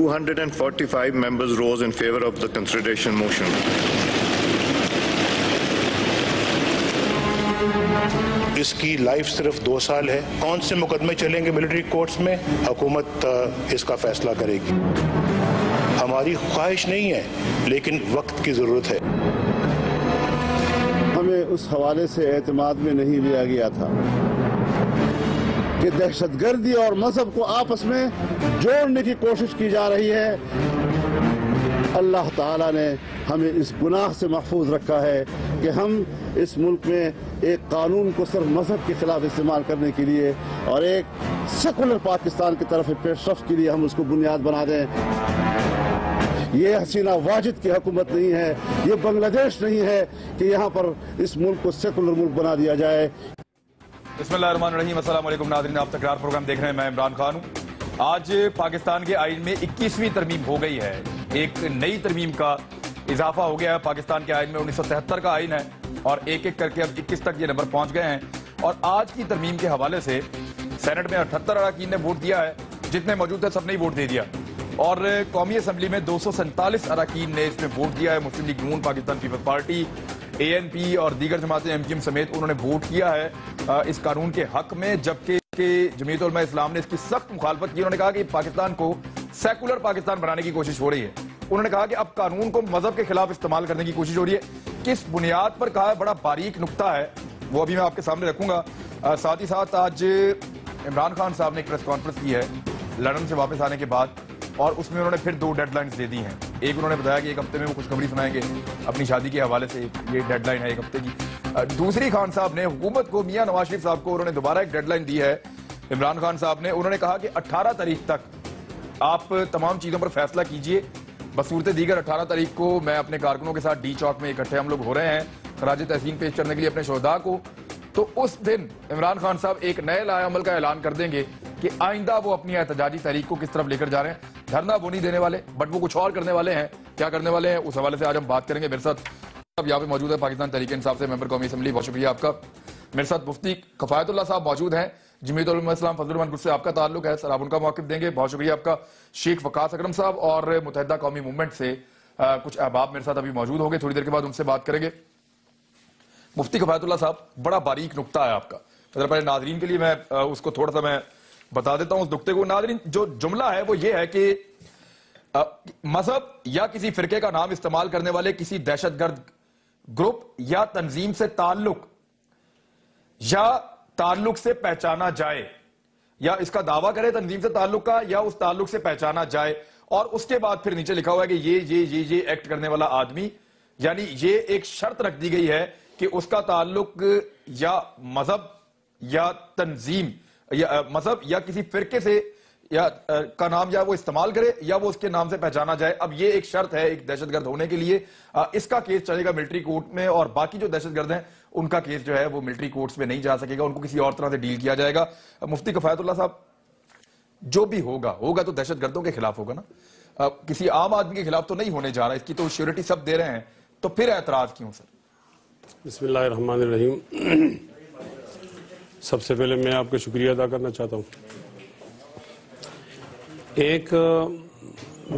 245 members rose in favor of the consideration motion. اس کی life صرف 2 سال ہے. کون سے مقدمے چلیں گے ملٹری کورٹس میں؟ حکومت اس کا فیصلہ کرے گی. ہماری خواہش نہیں ہے لیکن وقت کی ضرورت ہے. ہمیں اس حوالے سے اعتماد میں نہیں لیا گیا تھا کہ دہشت گردی اور مذہب کو آپس میں جوڑنے کی کوشش کی جا رہی ہے. اللہ تعالیٰ نے ہمیں اس گناہ سے محفوظ رکھا ہے کہ ہم اس ملک میں ایک قانون کو صرف مذہب کے خلاف استعمال کرنے کے لیے اور ایک سیکولر پاکستان کی طرف پیش رفت کے لیے ہم اس کو بنیاد بنا دیں. یہ حسینہ واجد کی حکومت نہیں ہے, یہ بنگلہ دیش نہیں ہے کہ یہاں پر اس ملک کو سیکولر ملک بنا دیا جائے. بسم اللہ الرحمن الرحیم. السلام علیکم ناظرین, آپ تکرار پروگرام دیکھ رہے ہیں, میں عمران خان ہوں. آج پاکستان کے آئین میں 21ویں ترمیم ہو گئی ہے. ایک نئی ترمیم کا اضافہ ہو گیا ہے. پاکستان کے آئین میں 1973 کا آئین ہے اور ایک ایک کر کے اب 21 تک یہ نمبر پہنچ گئے ہیں. اور آج کی ترمیم کے حوالے سے سینٹ میں 78 اراکین نے ووٹ دیا ہے. جتنے موجود تھے سب نے ووٹ دے دیا. اور قومی اسمبلی میں 247 اراکین نے اس میں ووٹ دیا ہے. مسلم لیگ نون, پاکستان پیپلز پارٹی, ANP اور دیگر جماعتیں MQM سمیت انہوں نے ووٹ کیا ہے اس قانون کے حق میں, جبکہ جمعیت علماء اسلام نے اس کی سخت مخالفت کی. انہوں نے کہا کہ پاکستان کو سیکولر پاکستان بنانے کی کوشش ہو رہی ہے. انہوں نے کہا کہ اب قانون کو مذہب کے خلاف استعمال کرنے کی کوشش ہو رہی ہے. کس بنیاد پر کہا ہے, بڑا باریک نقطہ ہے, وہ ابھی میں آپ کے سامنے رکھوں گا. ساتھ ہی ساتھ آج عمران خان صاحب نے ایک پریس کانفرنس کی ہے لندن سے واپس آنے کے بعد, اور اس میں انہوں نے پھر 2 ڈیڈ لائنز دے دی ہیں. ایک انہوں نے بتایا کہ 1 ہفتے میں وہ خوشخبری سنائیں گے اپنی شادی کے حوالے سے, یہ ڈیڈ لائن ہے 1 ہفتے کی. دوسری خان صاحب نے حکومت کو, میاں نواز شریف صاحب کو انہوں نے دوبارہ ایک ڈیڈ لائن دی ہے. عمران خان صاحب نے, انہوں نے کہا کہ 18 تاریخ تک آپ تمام چیزوں پر فیصلہ کیجئے. بصورت دیگر 18 تاریخ کو میں اپنے کارکنوں کے ساتھ ڈی چوک میں اکٹھے ہم لوگ ہو رہے ہیں خراج تحسین پیش کرنے کے لیے اپنے شہداء کو. تو اس دن عمران خان صاحب ایک نئے لائحہ عمل کا اعلان کر دیں گے کہ آئندہ وہ اپنی احتجاجی تحریک کو کس طرف لے کر جا رہے ہیں. دھرنا وہ نہیں دینے والے, بٹ وہ کچھ اور کرنے والے ہیں. کیا کرنے والے ہیں اس حوالے سے آج ہم بات کریں گے. میرے ساتھ اب یہاں پہ موجود ہے پاکستان تحریک انصاف سے ممبر قومی اسمبلی, بہت شکریہ آپ کا. میرے ساتھ مفتی کفایت اللہ صاحب موجود ہیں, جمعیت علماء اسلام فضل الرحمان گروپ سے آپ کا تعلق ہے, سر آپ ان کا موقف دیں گے, بہت شکریہ آپ کا. شیخ وقاص اکرم صاحب اور متحدہ قومی موومنٹ سے کچھ احباب میرے ساتھ ابھی موجود ہوں گے, تھوڑی دیر کے بعد ان سے بات کریں گے. مفتی کفایت اللہ صاحب, بڑا باریک نقطہ ہے آپ کا, پہلے ناظرین کے لیے میں اس کو تھوڑا سا میں بتا دیتا ہوں اس نقطے کو. ناظرین, جو جملہ ہے وہ یہ ہے کہ مذہب یا کسی فرقے کا نام استعمال کرنے والے کسی دہشت گرد گروپ یا تنظیم سے تعلق سے پہچانا جائے, یا اس کا دعویٰ کرے تنظیم سے تعلق کا, یا اس تعلق سے پہچانا جائے. اور اس کے بعد پھر نیچے لکھا ہوا ہے کہ یہ ایکٹ کرنے والا آدمی, یعنی یہ ایک شرط رکھ دی گئی ہے کہ اس کا تعلق یا مذہب یا تنظیم یا مذہب یا کسی فرقے سے یا کا نام یا وہ استعمال کرے یا وہ اس کے نام سے پہچانا جائے. اب یہ ایک شرط ہے ایک دہشت گرد ہونے کے لیے. اس کا کیس چلے گا ملٹری کورٹ میں, اور باقی جو دہشت گرد ہیں ان کا کیس جو ہے وہ ملٹری کورٹس میں نہیں جا سکے گا, ان کو کسی اور طرح سے ڈیل کیا جائے گا. مفتی کفایت اللہ صاحب, جو بھی ہوگا تو دہشت گردوں کے خلاف ہوگا نا, کسی عام آدمی کے خلاف تو نہیں ہونے جا رہا. اس کی تو شیورٹی سب دے رہے ہیں, تو پھر اعتراض کیوں سر؟ بسم اللہ الرحمن الرحیم. سب سے پہلے میں آپ کا شکریہ ادا کرنا چاہتا ہوں. ایک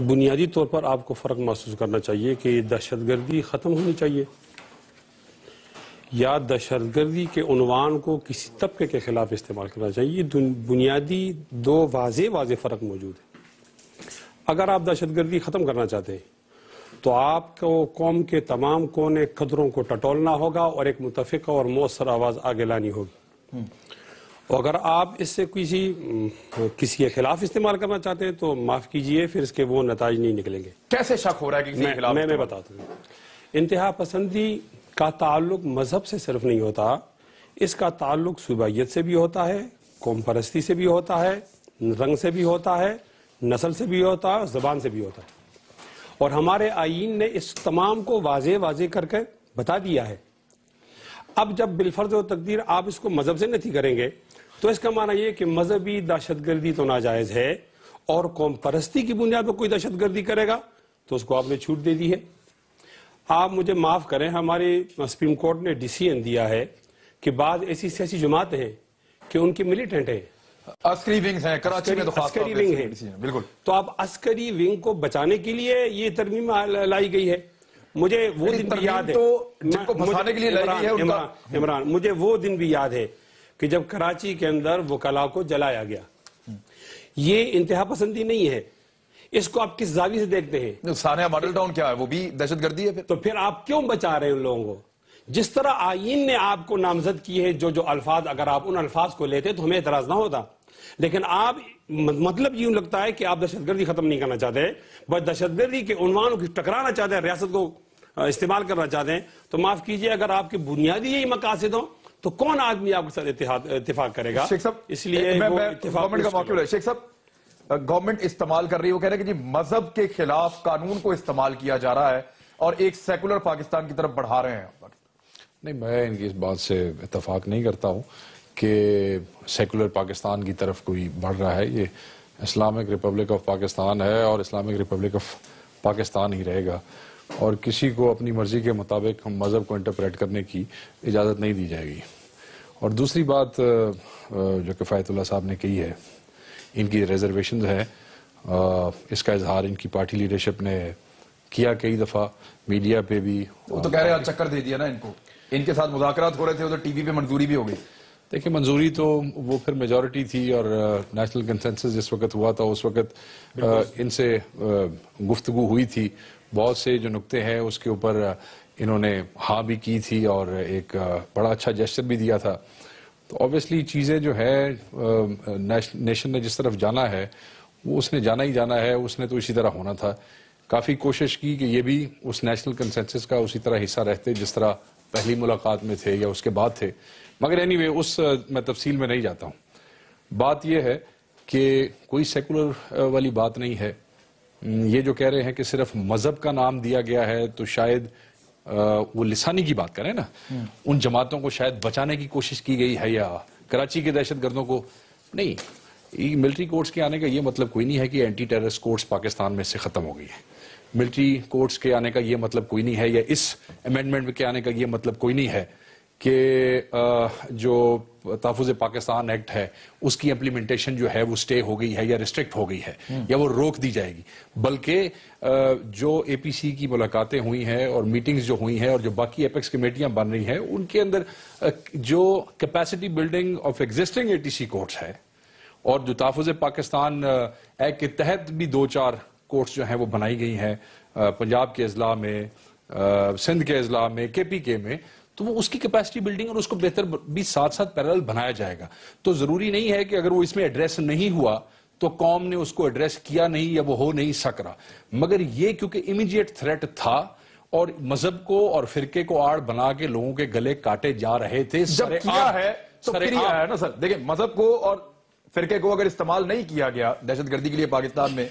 بنیادی طور پر آپ کو فرق محسوس کرنا چاہیے کہ دہشت گردی ختم ہونی چاہیے یا دہشت گردی کے عنوان کو کسی طبقے کے خلاف استعمال کرنا چاہیے. بنیادی 2 واضح فرق موجود ہے. اگر آپ دہشت گردی ختم کرنا چاہتے ہیں تو آپ کو قوم کے تمام کونے قدروں کو ٹٹولنا ہوگا اور ایک متفقہ اور مؤثر آواز آگے لانی ہوگی. اگر آپ اس سے کسی کے خلاف استعمال کرنا چاہتے ہیں تو معاف کیجئے, پھر اس کے وہ نتائج نہیں نکلیں گے. کیسے شک ہو رہا ہے کہ کسی کے خلاف؟ میں بتاتا ہوں. انتہا پسندی کا تعلق مذہب سے صرف نہیں ہوتا, اس کا تعلق صوبائیت سے بھی ہوتا ہے, قوم پرستی سے بھی ہوتا ہے, رنگ سے بھی ہوتا ہے, نسل سے بھی ہوتا ہے, زبان سے بھی ہوتا ہے. اور ہمارے آئین نے اس تمام کو واضح کر کے بتا دیا ہے. اب جب بالفرض و تقدیر آپ اس کو مذہب سے نہیں کریں گے تو اس کا معنی یہ کہ مذہبی دہشت گردی تو ناجائز ہے, اور قوم پرستی کی بنیاد پر کوئی دہشت گردی کرے گا تو اس کو آپ نے چھوٹ دے دی ہے. آپ مجھے معاف کریں, ہماری سپریم کورٹ نے ڈیسیژن دیا ہے کہ بعض ایسی سیاسی جماعتیں ہیں کہ ان کی ملیٹنٹ ہیں عسکری ونگز ہیں کراچی میں تو خاص طور عسکری پہ ونگ ہیں بالکل. تو اب عسکری ونگ کو بچانے کے لیے یہ ترمیم لائی گئی ہے. مجھے وہ دن بھی یاد ہے جن کو پھنسانے کے لیے لائی گئی ہے عمران مجھے وہ دن بھی یاد ہے کہ جب کراچی کے اندر وکلاء کو جلایا گیا. یہ انتہا پسندی نہیں ہے. اس کو آپ کس زاویے سے دیکھتے ہیں؟ ثانیہ ماڈل ٹاؤن کیا ہے؟ وہ بھی دہشت گردی ہے. تو پھر آپ کیوں بچا رہے ہیں ان لوگوں کو؟ جس طرح آئین نے آپ کو نامزد کی ہے جو الفاظ، اگر آپ ان الفاظ کو لیتے تو ہمیں اعتراض نہ ہوتا. لیکن آپ مطلب یوں لگتا ہے کہ آپ دہشت گردی ختم نہیں کرنا چاہتے، بس دہشت گردی کے عنوانوں کی ٹکرانا چاہتے ہیں، ریاست کو استعمال کرنا چاہتے ہیں. تو معاف کیجئے، اگر آپ کے بنیادی یہی مقاصد ہوں تو کون آدمی آپ کے ساتھ اتفاق کرے گا؟ شیخ صاحب اس لیے گورنمنٹ کا موقع ہے. شیخ صاحب گورنمنٹ استعمال کر رہی ہے، وہ کہہ رہے ہیں کہ جی مذہب کے خلاف قانون کو استعمال کیا جا رہا ہے اور ایک سیکولر پاکستان کی طرف بڑھا رہے ہیں. نہیں، میں ان کی اس بات سے اتفاق نہیں کرتا ہوں کہ سیکولر پاکستان کی طرف کوئی بڑھ رہا ہے. یہ اسلامک ریپبلک آف پاکستان ہے اور اسلامک ریپبلک آف پاکستان ہی رہے گا، اور کسی کو اپنی مرضی کے مطابق مذہب کو انٹرپریٹ کرنے کی اجازت نہیں دی جائے گی. اور دوسری بات جو کفایت اللہ صاحب نے کہی ہے، ان کی ریزرویشنز ہیں، اس کا اظہار ان کی پارٹی لیڈرشپ نے کیا کئی دفعہ میڈیا پہ بھی. وہ تو کہہ رہے ہیں چکر دے دیا نا ان کو، ان کے ساتھ مذاکرات ہو رہے تھے، ادھر ٹی وی پہ منظوری بھی ہو گئی. دیکھیں، منظوری تو وہ پھر میجورٹی تھی، اور نیشنل کنسنسس جس وقت ہوا تھا اس وقت ان سے گفتگو ہوئی تھی. بہت سے جو نکتے ہیں اس کے اوپر انہوں نے ہاں بھی کی تھی اور ایک بڑا اچھا جیسچر بھی دیا تھا. تو آبویسلی چیزیں جو ہے نیشن نے جس طرف جانا ہے وہ اس نے جانا ہی جانا ہے، اس نے تو اسی طرح ہونا تھا. کافی کوشش کی کہ یہ بھی اس نیشنل کنسنسس کا اسی طرح حصہ رہتے جس طرح پہلی ملاقات میں تھے یا اس کے بعد تھے. مگر اینی وے اس میں تفصیل میں نہیں جاتا ہوں. بات یہ ہے کہ کوئی سیکولر والی بات نہیں ہے. یہ جو کہہ رہے ہیں کہ صرف مذہب کا نام دیا گیا ہے تو شاید وہ لسانی کی بات کریں نا، ان جماعتوں کو شاید بچانے کی کوشش کی گئی ہے، یا کراچی کے دہشت گردوں کو نہیں. ملٹری کورٹس کے آنے کا یہ مطلب کوئی نہیں ہے کہ اینٹی ٹیررسٹ کورٹس پاکستان میں سے ختم ہو گئی ہے. ملٹری کورٹس کے آنے کا یہ مطلب کوئی نہیں ہے، یا اس امینڈمنٹ کے آنے کا یہ مطلب کوئی نہیں ہے کہ جو تحفظ پاکستان ایکٹ ہے اس کی امپلیمنٹیشن جو ہے وہ سٹے ہو گئی ہے یا ریسٹرکٹ ہو گئی ہے یا وہ روک دی جائے گی. بلکہ جو اے پی سی کی ملاقاتیں ہوئی ہیں اور میٹنگز جو ہوئی ہیں اور جو باقی ایپیکس کمیٹیاں بن رہی ہیں ان کے اندر جو capacity building of existing A T C courts ہے، اور جو تحفظ پاکستان ایکٹ کے تحت بھی 2-4 کورٹس جو ہیں وہ بنائی گئی ہیں پنجاب کے اضلاع میں، سندھ کے اضلاع میں، کے پی کے میں، تو وہ اس کی کیپیسٹی بلڈنگ اور اس کو بہتر بھی ساتھ ساتھ پیرل بنایا جائے گا. تو ضروری نہیں ہے کہ اگر وہ اس میں ایڈریس نہیں ہوا تو قوم نے اس کو ایڈریس کیا نہیں یا وہ ہو نہیں سک رہا. مگر یہ کیونکہ امیڈیٹ تھریٹ تھا اور مذہب کو اور فرقے کو آڑ بنا کے لوگوں کے گلے کاٹے جا رہے تھے. جب کیا ہے تو کیا ہے نا سر. دیکھیں، مذہب کو اور فرقے کو اگر استعمال نہیں کیا گیا دہشت گردی کے لیے پاکستان میں،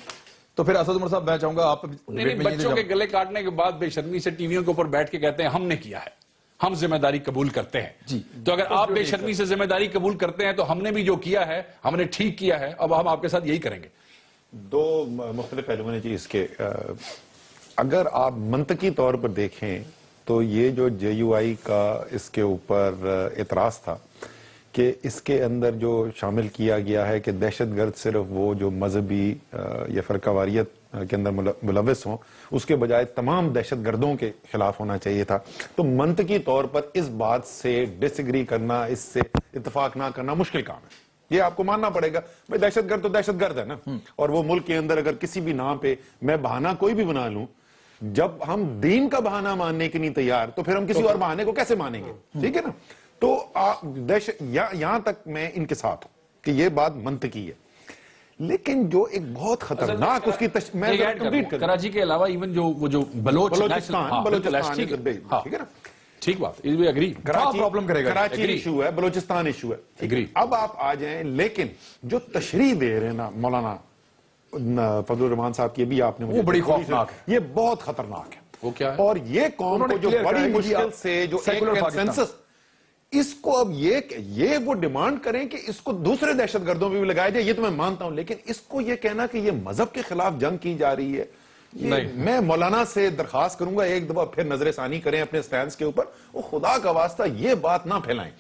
تو پھر اسد عمر صاحب میں چاہوں گا آپ بچوں کے گلے کاٹنے کے بعد بے شرمی سے ٹی ویوں کے اوپر بیٹھ کے کہتے ہیں ہم نے کیا ہے، ہم ذمہ داری قبول کرتے ہیں. جی، تو اگر آپ بے شرمی سے ذمہ داری قبول کرتے ہیں تو ہم نے بھی جو کیا ہے ہم نے ٹھیک کیا ہے، اب ہم آپ کے ساتھ یہی کریں گے. دو مختلف پہلو ہیں جی اس کے. اگر آپ منطقی طور پر دیکھیں تو یہ جو جے یو آئی کا اس کے اوپر اعتراض تھا کہ اس کے اندر جو شامل کیا گیا ہے کہ دہشت گرد صرف وہ جو مذہبی یا فرقہ واریت کے اندر ملوث ہوں، اس کے بجائے تمام دہشت گردوں کے خلاف ہونا چاہیے تھا. تو منطقی طور پر اس بات سے ڈس ایگری کرنا، اس سے اتفاق نہ کرنا مشکل کام ہے. یہ آپ کو ماننا پڑے گا بھائی دہشت گرد تو دہشت گرد ہے نا، اور وہ ملک کے اندر اگر کسی بھی نام پہ میں بہانہ کوئی بھی بنا لوں، جب ہم دین کا بہانہ ماننے کے نہیں تیار تو پھر ہم کسی اور بہانے کو کیسے مانیں گے؟ ٹھیک ہے نا. تو یہاں تک میں ان کے ساتھ ہوں کہ یہ بات منطقی ہے. لیکن جو ایک بہت خطرناک اس کی کراچی کے علاوہ ایون جو وہ جو بلوچستان ٹھیک ہے نا، ٹھیک بات، اگری پرابلم کرے گا. کراچی ایشو ہے، بلوچستان ایشو ہے. اب آپ آ جائیں، لیکن جو تشریح دے رہے ہیں نا مولانا فضل الرحمان صاحب کی، بھی آپ نے وہ بڑی خوفناک ہے، یہ بہت خطرناک ہے. وہ کیا ہے؟ اور یہ قوم کو جو بڑی مشکل سے جو ایک کنسنسس، اس کو اب یہ وہ ڈیمانڈ کریں کہ اس کو دوسرے دہشت گردوں پہ بھی لگایا جائے، یہ تو میں مانتا ہوں. لیکن اس کو یہ کہنا کہ یہ مذہب کے خلاف جنگ کی جا رہی ہے، میں مولانا سے درخواست کروں گا ایک دفعہ پھر نظر ثانی کریں اپنے سٹینڈز کے اوپر. وہ خدا کا واسطہ یہ بات نہ پھیلائیں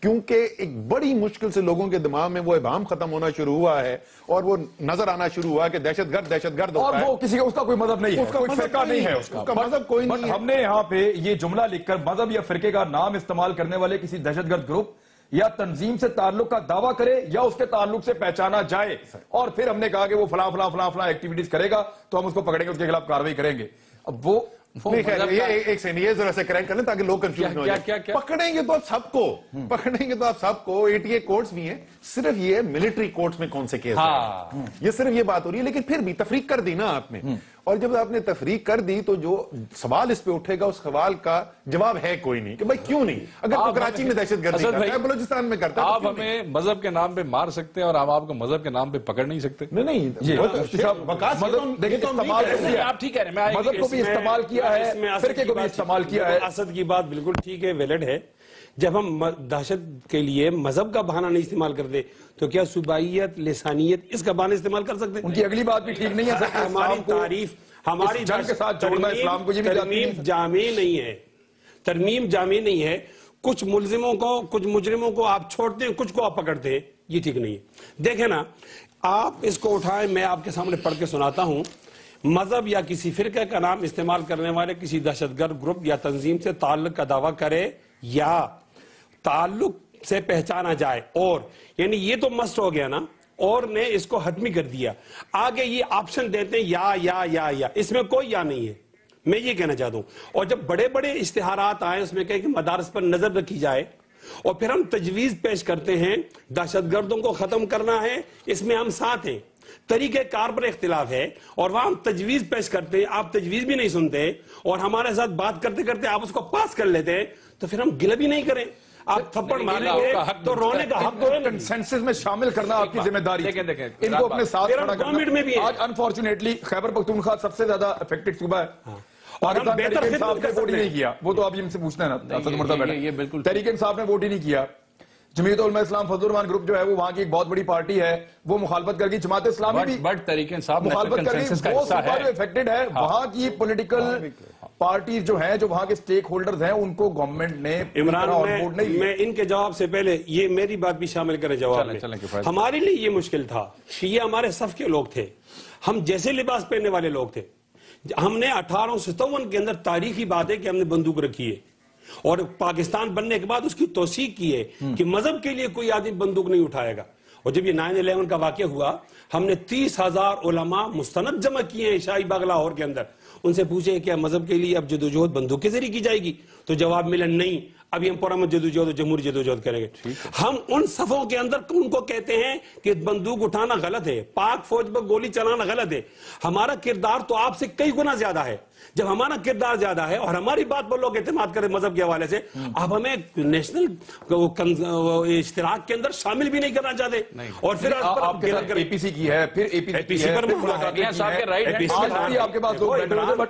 کیونکہ ایک بڑی مشکل سے لوگوں کے دماغ میں وہ ابہام ختم ہونا شروع ہوا ہے اور وہ نظر آنا شروع ہوا ہے کہ دہشت گرد اور ہوتا ہے. وہ کسی کا اس کا کوئی مذہب نہیں ہے, اس کا کوئی مذہب فرقہ نہیں ہے, اس کا مذہب کوئی نہیں ہے. ہم نے یہاں پہ یہ جملہ لکھ کر مذہب یا فرقے کا نام استعمال کرنے والے کسی دہشت گرد گروپ یا تنظیم سے تعلق کا دعویٰ کرے یا اس کے تعلق سے پہچانا جائے, اور پھر ہم نے کہا کہ وہ فلاں فلاں فلاں فلاں ایکٹیویٹیز کرے گا تو ہم اس کو پکڑیں گے, اس کے خلاف کارروائی کریں گے. اب وہ ایک سیکنڈ یہ ذرا سے کریکٹ کر لیں تاکہ لوگ کنفیوز نہ ہو جائیں. پکڑیں گے تو آپ سب کو 88 کورٹس بھی ہیں, صرف یہ ملٹری کورٹس میں کون سے کیس ہیں, یہ صرف یہ بات ہو رہی ہے. لیکن پھر بھی تفریق کر دی نا آپ نے, اور جب آپ نے تفریق کر دی تو جو سوال اس پہ اٹھے گا اس سوال کا جواب ہے کوئی نہیں کہ بھائی کیوں نہیں. اگر تو کراچی میں دہشت گردی کرتا ہے, بلوچستان میں کرتا ہے, آپ ہمیں مذہب کے نام پہ مار سکتے ہیں اور ہم آپ کو مذہب کے نام پہ پکڑ نہیں سکتے. نہیں آپ ٹھیک ہے, مذہب کو بھی استعمال کیا ہے, فرقے کو بھی استعمال کیا ہے. اسد کی بات بالکل ٹھیک ہے, ویلڈ ہے. جب ہم دہشت کے لیے مذہب کا بہانہ نہیں استعمال کرتے تو کیا صوبائیت, لسانیت اس کا بہانہ استعمال کر سکتے ہیں؟ ان کی اگلی بات بھی ٹھیک نہیں ہے. ہماری تعریف, ہماری جنگ کے ساتھ جوڑنا اسلام کو یہ بھی ترمیم جامع نہیں ہے, ترمیم جامع نہیں ہے. کچھ ملزموں کو, کچھ مجرموں کو آپ چھوڑتے ہیں, کچھ کو آپ پکڑتے ہیں, یہ ٹھیک نہیں ہے. دیکھیں نا, آپ اس کو اٹھائیں, میں آپ کے سامنے پڑھ کے سناتا ہوں. مذہب یا کسی فرقے کا نام استعمال کرنے والے کسی دہشت گرد گروپ یا تنظیم سے تعلق کا دعویٰ کرے یا تعلق سے پہچانا جائے, اور یعنی یہ تو مسٹ ہو گیا نا, اور نے اس کو حتمی کر دیا. آگے یہ آپشن دیتے ہیں یا, اس میں کوئی یا نہیں ہے. میں یہ کہنا چاہتا ہوں. اور جب بڑے بڑے اشتہارات آئے اس میں کہ مدارس پر نظر رکھی جائے, اور پھر ہم تجویز پیش کرتے ہیں دہشت گردوں کو ختم کرنا ہے, اس میں ہم ساتھ ہیں, طریقہ کار پر اختلاف ہے, اور وہاں ہم تجویز پیش کرتے ہیں, آپ تجویز بھی نہیں سنتے اور ہمارے ساتھ بات کرتے کرتے آپ اس کو پاس کر لیتے ہیں, تو پھر ہم گلہ بھی نہیں کریں. آپ تھپڑ ماریں گے تو رونے کا حق تو ہے. کنسنسس میں شامل کرنا آپ کی ذمہ داری. دیکھیں ان کو اپنے ساتھ کھڑا کرنا. آج انفارچونیٹلی خیبر پختونخوا سب سے زیادہ افیکٹڈ صوبہ ہے. پاکستان تحریک انصاف نے ووٹ ہی نہیں کیا, وہ تو آپ ہم سے پوچھنا ہے نا, اسد مرتضیٰ بیٹھے تحریک انصاف نے ووٹ ہی نہیں کیا. جمعیت علماء اسلام فضل الرحمان گروپ جو ہے وہ وہاں کی ایک بہت بڑی پارٹی ہے, وہ مخالفت کر گئی. جماعت اسلامی بھی تحریک انصاف مخالفت کر گئی, وہ صوبہ جو افیکٹڈ ہے. وہاں کی پولیٹیکل پارٹیز جو ہیں, جو وہاں کے سٹیک ہولڈرز ہیں, ان کو گورنمنٹ نے عمران, میں ان کے جواب سے پہلے یہ میری بات بھی شامل کریں جواب میں. ہمارے لیے یہ مشکل تھا کہ یہ ہمارے صف کے لوگ تھے, ہم جیسے لباس پہننے والے لوگ تھے. ہم نے 1857 کے اندر تاریخی بات ہے کہ ہم نے بندوق رکھی ہے, اور پاکستان بننے کے بعد اس کی توثیق کی ہے کہ مذہب کے لیے کوئی آدمی بندوق نہیں اٹھائے گا. اور جب یہ 9/11 کا واقعہ ہوا, ہم نے 30,000 علماء مستند جمع کیے ہیں شاہی باغ لاہور کے اندر. ان سے پوچھے کیا مذہب کے لیے اب جدوجہد بندوق کے ذریعے کی جائے گی, تو جواب ملا نہیں, ابھی ہم پرامن جدوجہد اور جمہوری جدوجہد کریں گے. ہم ان صفوں کے اندر ان کو کہتے ہیں کہ بندوق اٹھانا غلط ہے, پاک فوج پر گولی چلانا غلط ہے. ہمارا کردار تو آپ سے کئی گنا زیادہ ہے. جب ہمارا کردار زیادہ ہے اور ہماری بات پر لوگ اعتماد کریں مذہب کے حوالے سے, آپ ہمیں نیشنل اشتراک کے اندر شامل بھی نہیں کرنا چاہتے. اور پھر آپ کے ساتھ اے پی سی کی ہے, پھر اے پی سی پر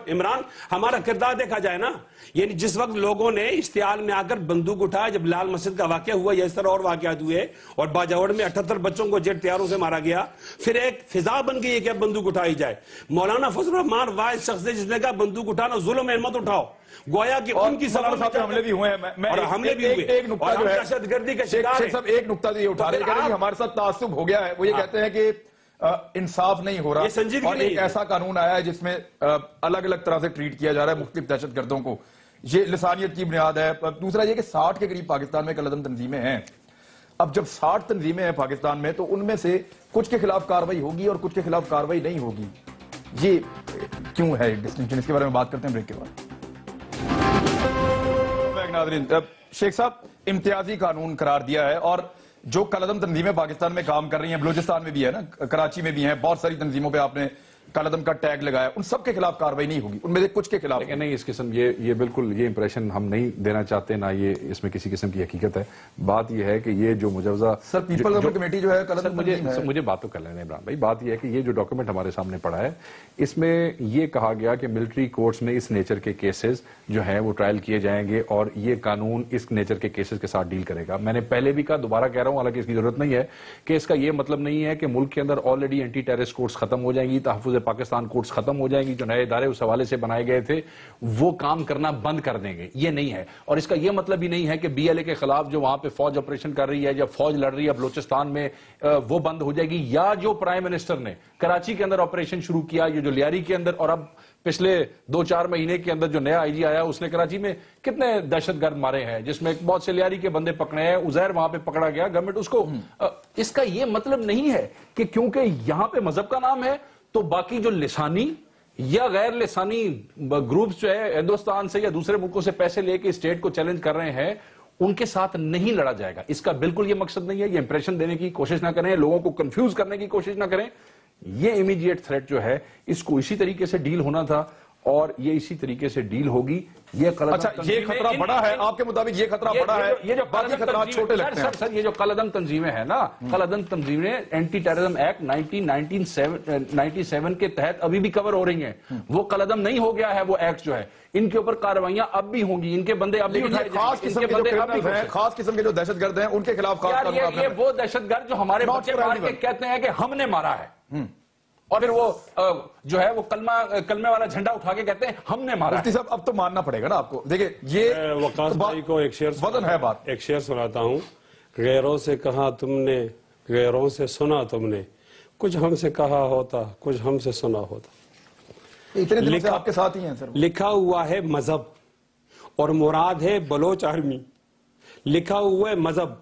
عمران, ہمارا کردار دیکھا جائے نا, یعنی جس وقت لوگوں نے اشتعال میں آ کر بندوق اٹھایا, جب لال مسجد کا واقعہ ہوا یا اس طرح اور واقعات ہوئے, اور باجوڑ میں 78 بچوں کو جیٹ تیاروں سے مارا گیا, پھر ایک فضا بن گئی ہے کہ بندوق اٹھائی جائے. مولانا فضل الرحمان واحد شخص ہے جس نے کہا بندوق اٹھانا ظلم ہے, مت اٹھاؤ. گویا کہ ان کی سلامت حملے بھی ہوئے ہیں, اور حملے بھی ہوئے, ایک نقطہ جو ہے دہشت گردی کا شکار ہے. ایک نقطہ یہ اٹھا رہے ہیں کہ ہمارے ساتھ تعصب ہو گیا ہے. وہ یہ کہتے ہیں کہ انصاف نہیں ہو رہا, اور ایک ایسا قانون آیا ہے جس میں الگ الگ طرح سے ٹریٹ کیا جا رہا ہے مختلف دہشت گردوں کو. یہ لسانیت کی بنیاد ہے. دوسرا یہ کہ 60 کے قریب پاکستان میں کالعدم تنظیمیں ہیں. اب جب 60 تنظیمیں ہیں پاکستان میں, تو ان میں سے کچھ کے خلاف کاروائی ہوگی اور کچھ کے خلاف کاروائی نہیں ہوگی. یہ کیوں ہے ڈسٹنکشن؟ اس کے بارے میں بات کرتے ہیں بریک کے بعد. ناظرین, شیخ صاحب امتیازی قانون قرار دیا ہے, اور جو کالعدم تنظیمیں پاکستان میں کام کر رہی ہیں, بلوچستان میں بھی ہے نا, کراچی میں بھی ہیں, بہت ساری تنظیموں پہ آپ نے کالعدم کا ٹیگ لگایا, ان سب کے خلاف کاروائی نہیں ہوگی, ان میں سے کچھ کے خلاف نہیں. اس قسم یہ بالکل یہ امپریشن ہم نہیں دینا چاہتے, نہ یہ اس میں کسی قسم کی حقیقت ہے. بات یہ ہے کہ یہ جو مجوزہ سر پیپل گورنمنٹ کمیٹی جو ہے, مجھے بات تو کر لینا عمران بھائی. بات یہ ہے کہ یہ جو ڈاکومنٹ ہمارے سامنے پڑا ہے, اس میں یہ کہا گیا کہ ملٹری کورٹس میں اس نیچر کے کیسز جو ہیں وہ ٹرائل کیے جائیں گے, اور یہ قانون اس نیچر کے کیسز کے ساتھ ڈیل کرے گا. میں نے پہلے بھی کہا, دوبارہ کہہ رہا ہوں, حالانکہ اس کی ضرورت نہیں ہے, کہ اس کا یہ مطلب نہیں ہے کہ ملک کے اندر آلریڈی اینٹی ٹیررسٹ کورٹس ختم ہو جائیں گی, تحفظ پاکستان کورٹس ختم ہو جائیں گی, جو نئے ادارے اس حوالے سے بنائے گئے تھے وہ کام کرنا بند کر دیں گے. یہ نہیں ہے, اور اس کا یہ مطلب ہی نہیں ہے کہ بی ایل اے کے خلاف جو وہاں پہ فوج آپریشن کر رہی ہے یا فوج لڑ رہی ہے بلوچستان میں وہ بند ہو جائے گی, یا جو پرائم منسٹر نے کراچی کے اندر آپریشن شروع کیا, یہ جو لیاری کے اندر, اور اب پچھلے 2-4 مہینے کے اندر جو نیا آئی جی آیا اس نے کراچی میں کتنے دہشت گرد مارے ہیں, جس میں بہت سے لیاری کے بندے پکڑے ہیں, عزیر وہاں پہ پکڑا گیا, گورنمنٹ اس کو. اس کا یہ مطلب نہیں ہے کہ کیونکہ یہاں پہ مذہب کا نام ہے تو باقی جو لسانی یا غیر لسانی گروپس جو ہے ہندوستان سے یا دوسرے ملکوں سے پیسے لے کے اسٹیٹ کو چیلنج کر رہے ہیں ان کے ساتھ نہیں لڑا جائے گا. اس کا بالکل یہ مقصد نہیں ہے. یہ امپریشن دینے کی کوشش نہ کریں, لوگوں کو کنفیوز کرنے کی کوشش نہ کریں. یہ امیڈیٹ تھریٹ جو ہے اس کو اسی طریقے سے ڈیل ہونا تھا اور یہ اسی طریقے سے ڈیل ہوگی. یہ خطرہ بڑا ہے آپ کے مطابق, یہ خطرہ بڑا ہے, یہ جو باقی خطرات چھوٹے لگتے ہیں. سر یہ جو قلعدم تنظیمیں ہیں نا, قلعدم تنظیمیں اینٹی ٹیررزم ایکٹ 1997 کے تحت ابھی بھی کور ہو رہی ہیں. وہ قلعدم نہیں ہو گیا ہے وہ ایکٹ جو ہے, ان کے اوپر کارروائیاں اب بھی ہوں گی, ان کے بندے اب بھی اٹھائے جائیں گے. خاص قسم کے جو دہشت گرد ہیں ان کے خلاف یہ وہ دہشت گرد جو ہمارے بچے مار کے کہتے ہیں کہ ہم نے مارا ہے, اور پھر وہ جو ہے وہ کلمے والا جھنڈا اٹھا کے کہتے ہیں ہم نے مارا. مفتی صاحب اب تو ماننا پڑے گا نا آپ کو. دیکھیں یہ وقاص بھائی کو ایک شعر سناتا ہوں. غیروں سے کہا تم نے, غیروں سے سنا تم نے, کچھ ہم سے کہا ہوتا, کچھ ہم سے سنا ہوتا. اتنے دن سے آپ کے ساتھ ہی ہیں سر. لکھا ہوا ہے مذہب اور مراد ہے بلوچ آرمی. لکھا ہوا ہے مذہب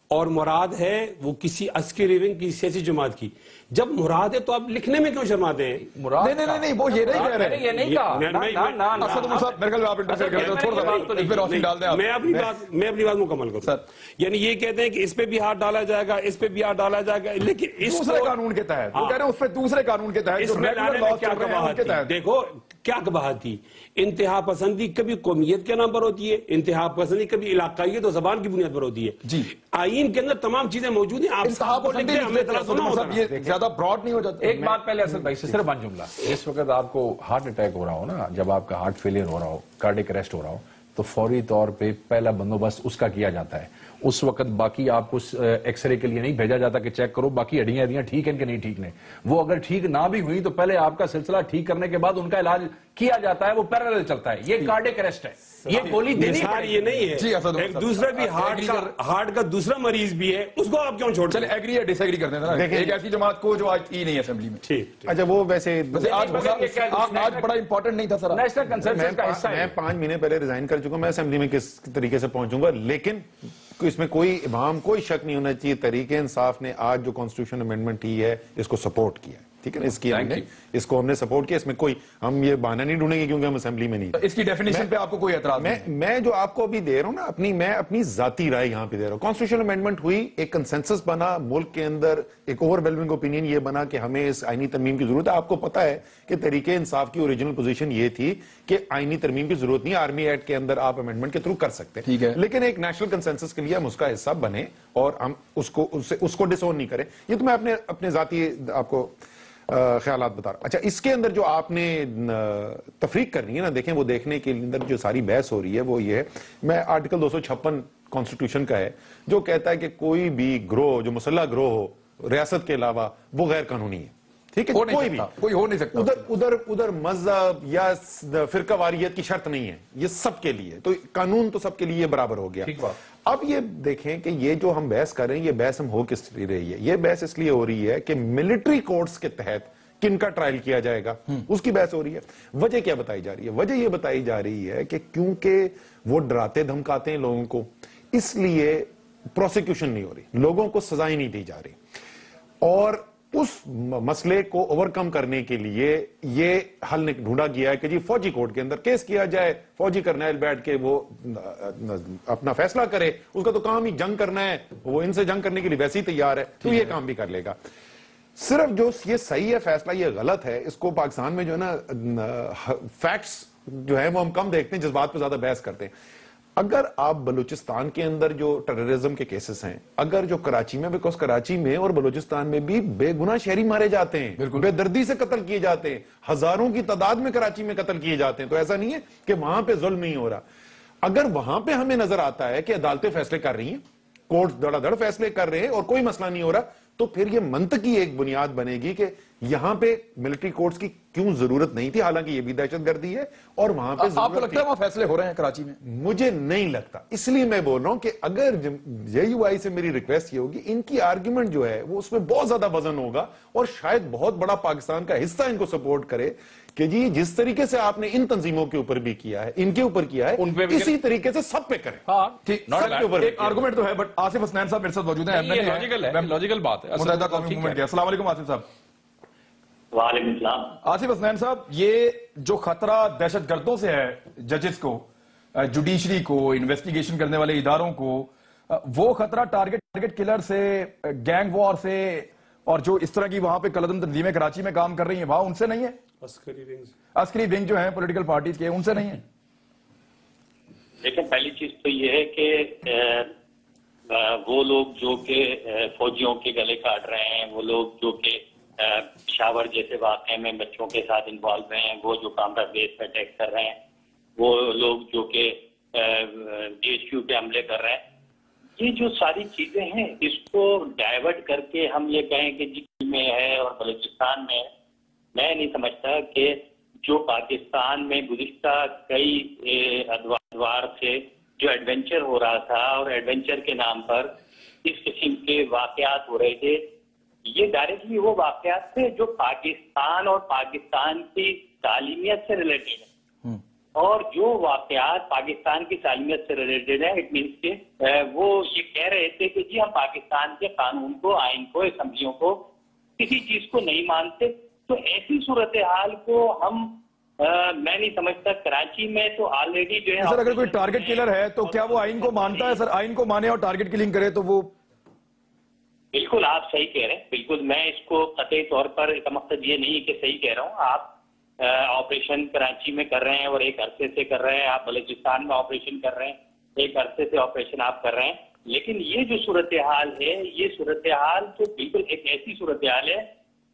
اور مراد ہے وہ کسی عسکری رنگ کی سیاسی جماعت کی. جب مراد ہے تو آپ لکھنے میں کیوں شرماتے ہیں؟ نہیں وہ یہ نہیں کہہ رہے. یہ نہیں کہا. میں اپنی بات مکمل کروں. یعنی یہ کہتے ہیں کہ اس پہ بھی ہاتھ ڈالا جائے گا, اس پہ بھی ہاتھ ڈالا جائے گا, لیکن دوسرے قانون کے تحت وہ کہہ رہے ہیں, اس پہ دوسرے قانون کے تحت. اس میں کیا قباحت تھی؟ دیکھو کیا قباحت تھی. انتہا پسندی کبھی قومیت کے نام پر ہوتی ہے, انتہا پسندی کبھی علاقائیت اور زبان کی بنیاد پر ہوتی ہے. جی آئین کے اندر تمام چیزیں موجود ہیں. زیادہ براڈ نہیں ہو جاتا. ایک بات پہلے اسد بھائی سے صرف ون جملہ. اس وقت آپ کو ہارٹ اٹیک ہو رہا ہو نا, جب آپ کا ہارٹ فیلئر ہو رہا ہو, کارڈک اریسٹ ہو رہا ہو, تو فوری طور پہ پہلا بندوبست اس کا کیا جاتا ہے. اس وقت باقی آپ کو ایکس رے کے لیے نہیں بھیجا جاتا کہ چیک کرو باقی ہڈیاں ٹھیک ہیں کہ نہیں ٹھیک نے. وہ اگر ٹھیک نہ بھی ہوئی تو پہلے آپ کا سلسلہ ٹھیک کرنے کے بعد ان کا علاج کیا جاتا ہے, وہ پیرالل چلتا ہے. یہ کارڈک اریسٹ ہے, یہ گولی دینی ہے. یہ نہیں ہے. ایک دوسرا بھی ہارٹ کا دوسرا مریض بھی ہے, اس کو آپ کیوں چھوڑ. چلے ایگری یا ڈس ایگری کرتے ہیں. ایک ایسی جماعت کو جو آج تھی نہیں اسمبلی میں. اچھا وہ ویسے آج بڑا امپورٹنٹ نہیں تھا سر. نیشنل کنسنسس کا حصہ ہے. میں 5 مہینے پہلے ریزائن کر چکا ہوں. میں اسمبلی میں کس طریقے سے پہنچوں گا, لیکن اس میں کوئی ابہام, کوئی شک نہیں ہونا چاہیے. تحریک انصاف نے آج جو کانسٹیٹیوشن امینڈمنٹ کی ہے اس کو سپورٹ کیا ہے. ٹھیک ہے, اس کو ہم نے سپورٹ کیا. اس میں کوئی ہم یہ بہانہ نہیں ڈھونڈیں گے کیونکہ ہم اسمبلی میں نہیں. اس کی ڈیفینیشن پہ آپ کو کوئی اعتراض نہیں؟ میں جو آپ کو ابھی دے رہا ہوں نا, میں اپنی ذاتی رائے یہاں پہ دے رہا ہوں. کانسٹیٹیوشن امینڈمنٹ ہوئی, ایک کنسنسس بنا ملک کے اندر, ایک اوور ویلمنگ اوپینین یہ بنا کہ ہمیں اس آئینی ترمیم کی ضرورت ہے. آپ کو پتا ہے کہ تحریک انصاف کی اوریجنل پوزیشن یہ تھی کہ آئینی ترمیم کی ضرورت نہیں, آرمی ایکٹ کے اندر آپ امینڈمنٹ کے تھرو کر سکتے ہیں. لیکن ایک نیشنل کنسنسس کے لیے ہم اس کا حصہ بنے اور ہم اس کو ڈس اون نہیں کریں. یہ تو میں اپنے ذاتی آپ کو خیالات بتا رہا. اچھا, اس کے اندر جو آپ نے تفریق کرنی ہے نا, دیکھیں وہ دیکھنے کے اندر جو ساری بحث ہو رہی ہے وہ یہ ہے. میں آرٹیکل 256 کانسٹیٹیوشن کا ہے جو کہتا ہے کہ کوئی بھی گروہ جو مسلح گروہ ہو ریاست کے علاوہ وہ غیر قانونی ہے. ٹھیک ہے, کوئی ہو نہیں سکتا. ادھر مذہب یا فرقہ واریت کی شرط نہیں ہے, یہ سب کے لیے. تو قانون تو سب کے لیے برابر ہو گیا. اب یہ دیکھیں کہ یہ جو ہم بحث کر رہے ہیں, یہ بحث ہم ہو کس لیے رہی ہے. یہ بحث اس لیے ہو رہی ہے کہ ملٹری کورٹس کے تحت کن کا ٹرائل کیا جائے گا, اس کی بحث ہو رہی ہے. وجہ کیا بتائی جا رہی ہے؟ وجہ یہ بتائی جا رہی ہے کہ کیونکہ وہ ڈراتے دھمکاتے ہیں لوگوں کو, اس لیے پروسیکیوشن نہیں ہو رہی, لوگوں کو سزائیں نہیں دی جا رہی. اور اس مسئلے کو اوور کم کرنے کے لیے یہ حل نے ڈھونڈا گیا ہے کہ جی فوجی کورٹ کے اندر کیس کیا جائے, فوجی کرنیل بیٹھ کے وہ اپنا فیصلہ کرے. اس کا تو کام ہی جنگ کرنا ہے, وہ ان سے جنگ کرنے کے لیے ویسے ہی تیار ہے, تو یہ کام بھی کر لے گا. صرف جو یہ صحیح ہے فیصلہ, یہ غلط ہے. اس کو پاکستان میں جو ہے نا فیکٹس جو ہے وہ ہم کم دیکھتے ہیں, جذبات پہ زیادہ بحث کرتے ہیں. اگر آپ بلوچستان کے اندر جو ٹیررزم کے کیسز ہیں, اگر جو کراچی میں, بیکاز کراچی میں اور بلوچستان میں بھی بے گناہ شہری مارے جاتے ہیں, بے دردی سے قتل کیے جاتے ہیں, ہزاروں کی تعداد میں کراچی میں قتل کیے جاتے ہیں. تو ایسا نہیں ہے کہ وہاں پہ ظلم نہیں ہو رہا. اگر وہاں پہ ہمیں نظر آتا ہے کہ عدالتیں فیصلے کر رہی ہیں, کورٹ دڑا دڑ فیصلے کر رہے ہیں اور کوئی مسئلہ نہیں ہو رہا, تو پھر یہ منطقی ایک بنیاد بنے گی کہ یہاں پہ ملٹری کورٹس کی کیوں ضرورت نہیں تھی؟ حالانکہ یہ بھی دہشت گردی ہے اور وہاں پہ آپ کو لگتا ہے وہاں فیصلے ہو رہے ہیں کراچی میں؟ مجھے نہیں لگتا. اس لیے میں بول رہا ہوں کہ اگر JUI سے میری ریکویسٹ یہ ہوگی، ان کی آرگیومنٹ جو ہے وہ اس میں بہت زیادہ وزن ہوگا اور شاید بہت بڑا پاکستان کا حصہ ان کو سپورٹ کرے کہ جی جس طریقے سے آپ نے ان تنظیموں کے اوپر بھی کیا ہے، ان کے اوپر کیا ہے، اسی طریقے سے سب پہ کریں. ایک آرگومنٹ تو ہے، بٹ آصف حسنین صاحب میرے ساتھ موجود ہیں. لاجیکل بات ہے. متحدہ قومی موومنٹ کے. السلام علیکم آصف صاحب. وعلیکم السلام. آصف حسنین صاحب، یہ جو خطرہ دہشت گردوں سے ہے، ججز کو، جوڈیشری کو، انویسٹیگیشن کرنے والے اداروں کو، وہ خطرہ ٹارگٹ کلر سے، گینگ وار سے، اور جو اس طرح کی وہاں پہ کلعدم تنظیمیں کراچی میں کام کر رہی ہیں، وہاں ان سے نہیں ہے؟ عسکری ونگ جو ہیں پولیٹیکل پارٹیز کے، ان سے نہیں ہے؟ لیکن پہلی چیز تو یہ ہے کہ وہ لوگ جو کہ فوجیوں کے گلے کاٹ رہے ہیں، وہ لوگ جو کہ پشاور جیسے واقعے میں بچوں کے ساتھ انوالو ہیں، وہ جو کامرا بیس پہ اٹیک کر رہے ہیں، وہ لوگ جو کہ DHQ پہ حملے کر رہے ہیں، یہ جو ساری چیزیں ہیں اس کو ڈائیورٹ کر کے ہم یہ کہیں کہ جی میں ہے اور بلوچستان میں ہے. میں نہیں سمجھتا کہ جو پاکستان میں گزشتہ کئی ادوار سے جو ایڈونچر ہو رہا تھا اور ایڈونچر کے نام پر اس قسم کے واقعات ہو رہے تھے، یہ ڈائریکٹلی وہ واقعات تھے جو پاکستان اور پاکستان کی تعلیمیت سے ریلیٹڈ ہیں. اور جو واقعات پاکستان کی تعلیمیت سے ریلیٹڈ ہیں، اٹ مینس کہ وہ یہ کہہ رہے تھے کہ جی ہم پاکستان کے قانون کو، آئین کو، اسمبلیوں کو، کسی چیز کو نہیں مانتے. تو ایسی صورتحال کو ہم میں نہیں سمجھتا. کراچی میں تو آلریڈی جو ہے سر اگر کوئی ٹارگٹ کلر ہے تو کیا وہ آئین کو مانتا ہے؟ سر آئین کو مانے اور ٹارگٹ کلنگ کرے تو وہ... بالکل آپ صحیح کہہ رہے ہیں. بالکل میں اس کو قطعی طور پر، اس کا مقصد یہ نہیں کہ صحیح کہہ رہا ہوں. آپ آپریشن کراچی میں کر رہے ہیں اور ایک عرصے سے کر رہے ہیں، آپ بلوچستان میں آپریشن کر رہے ہیں، ایک عرصے سے آپریشن آپ کر رہے ہیں. لیکن یہ جو صورتحال ہے، یہ صورتحال تو بالکل ایک ایسی صورتحال ہے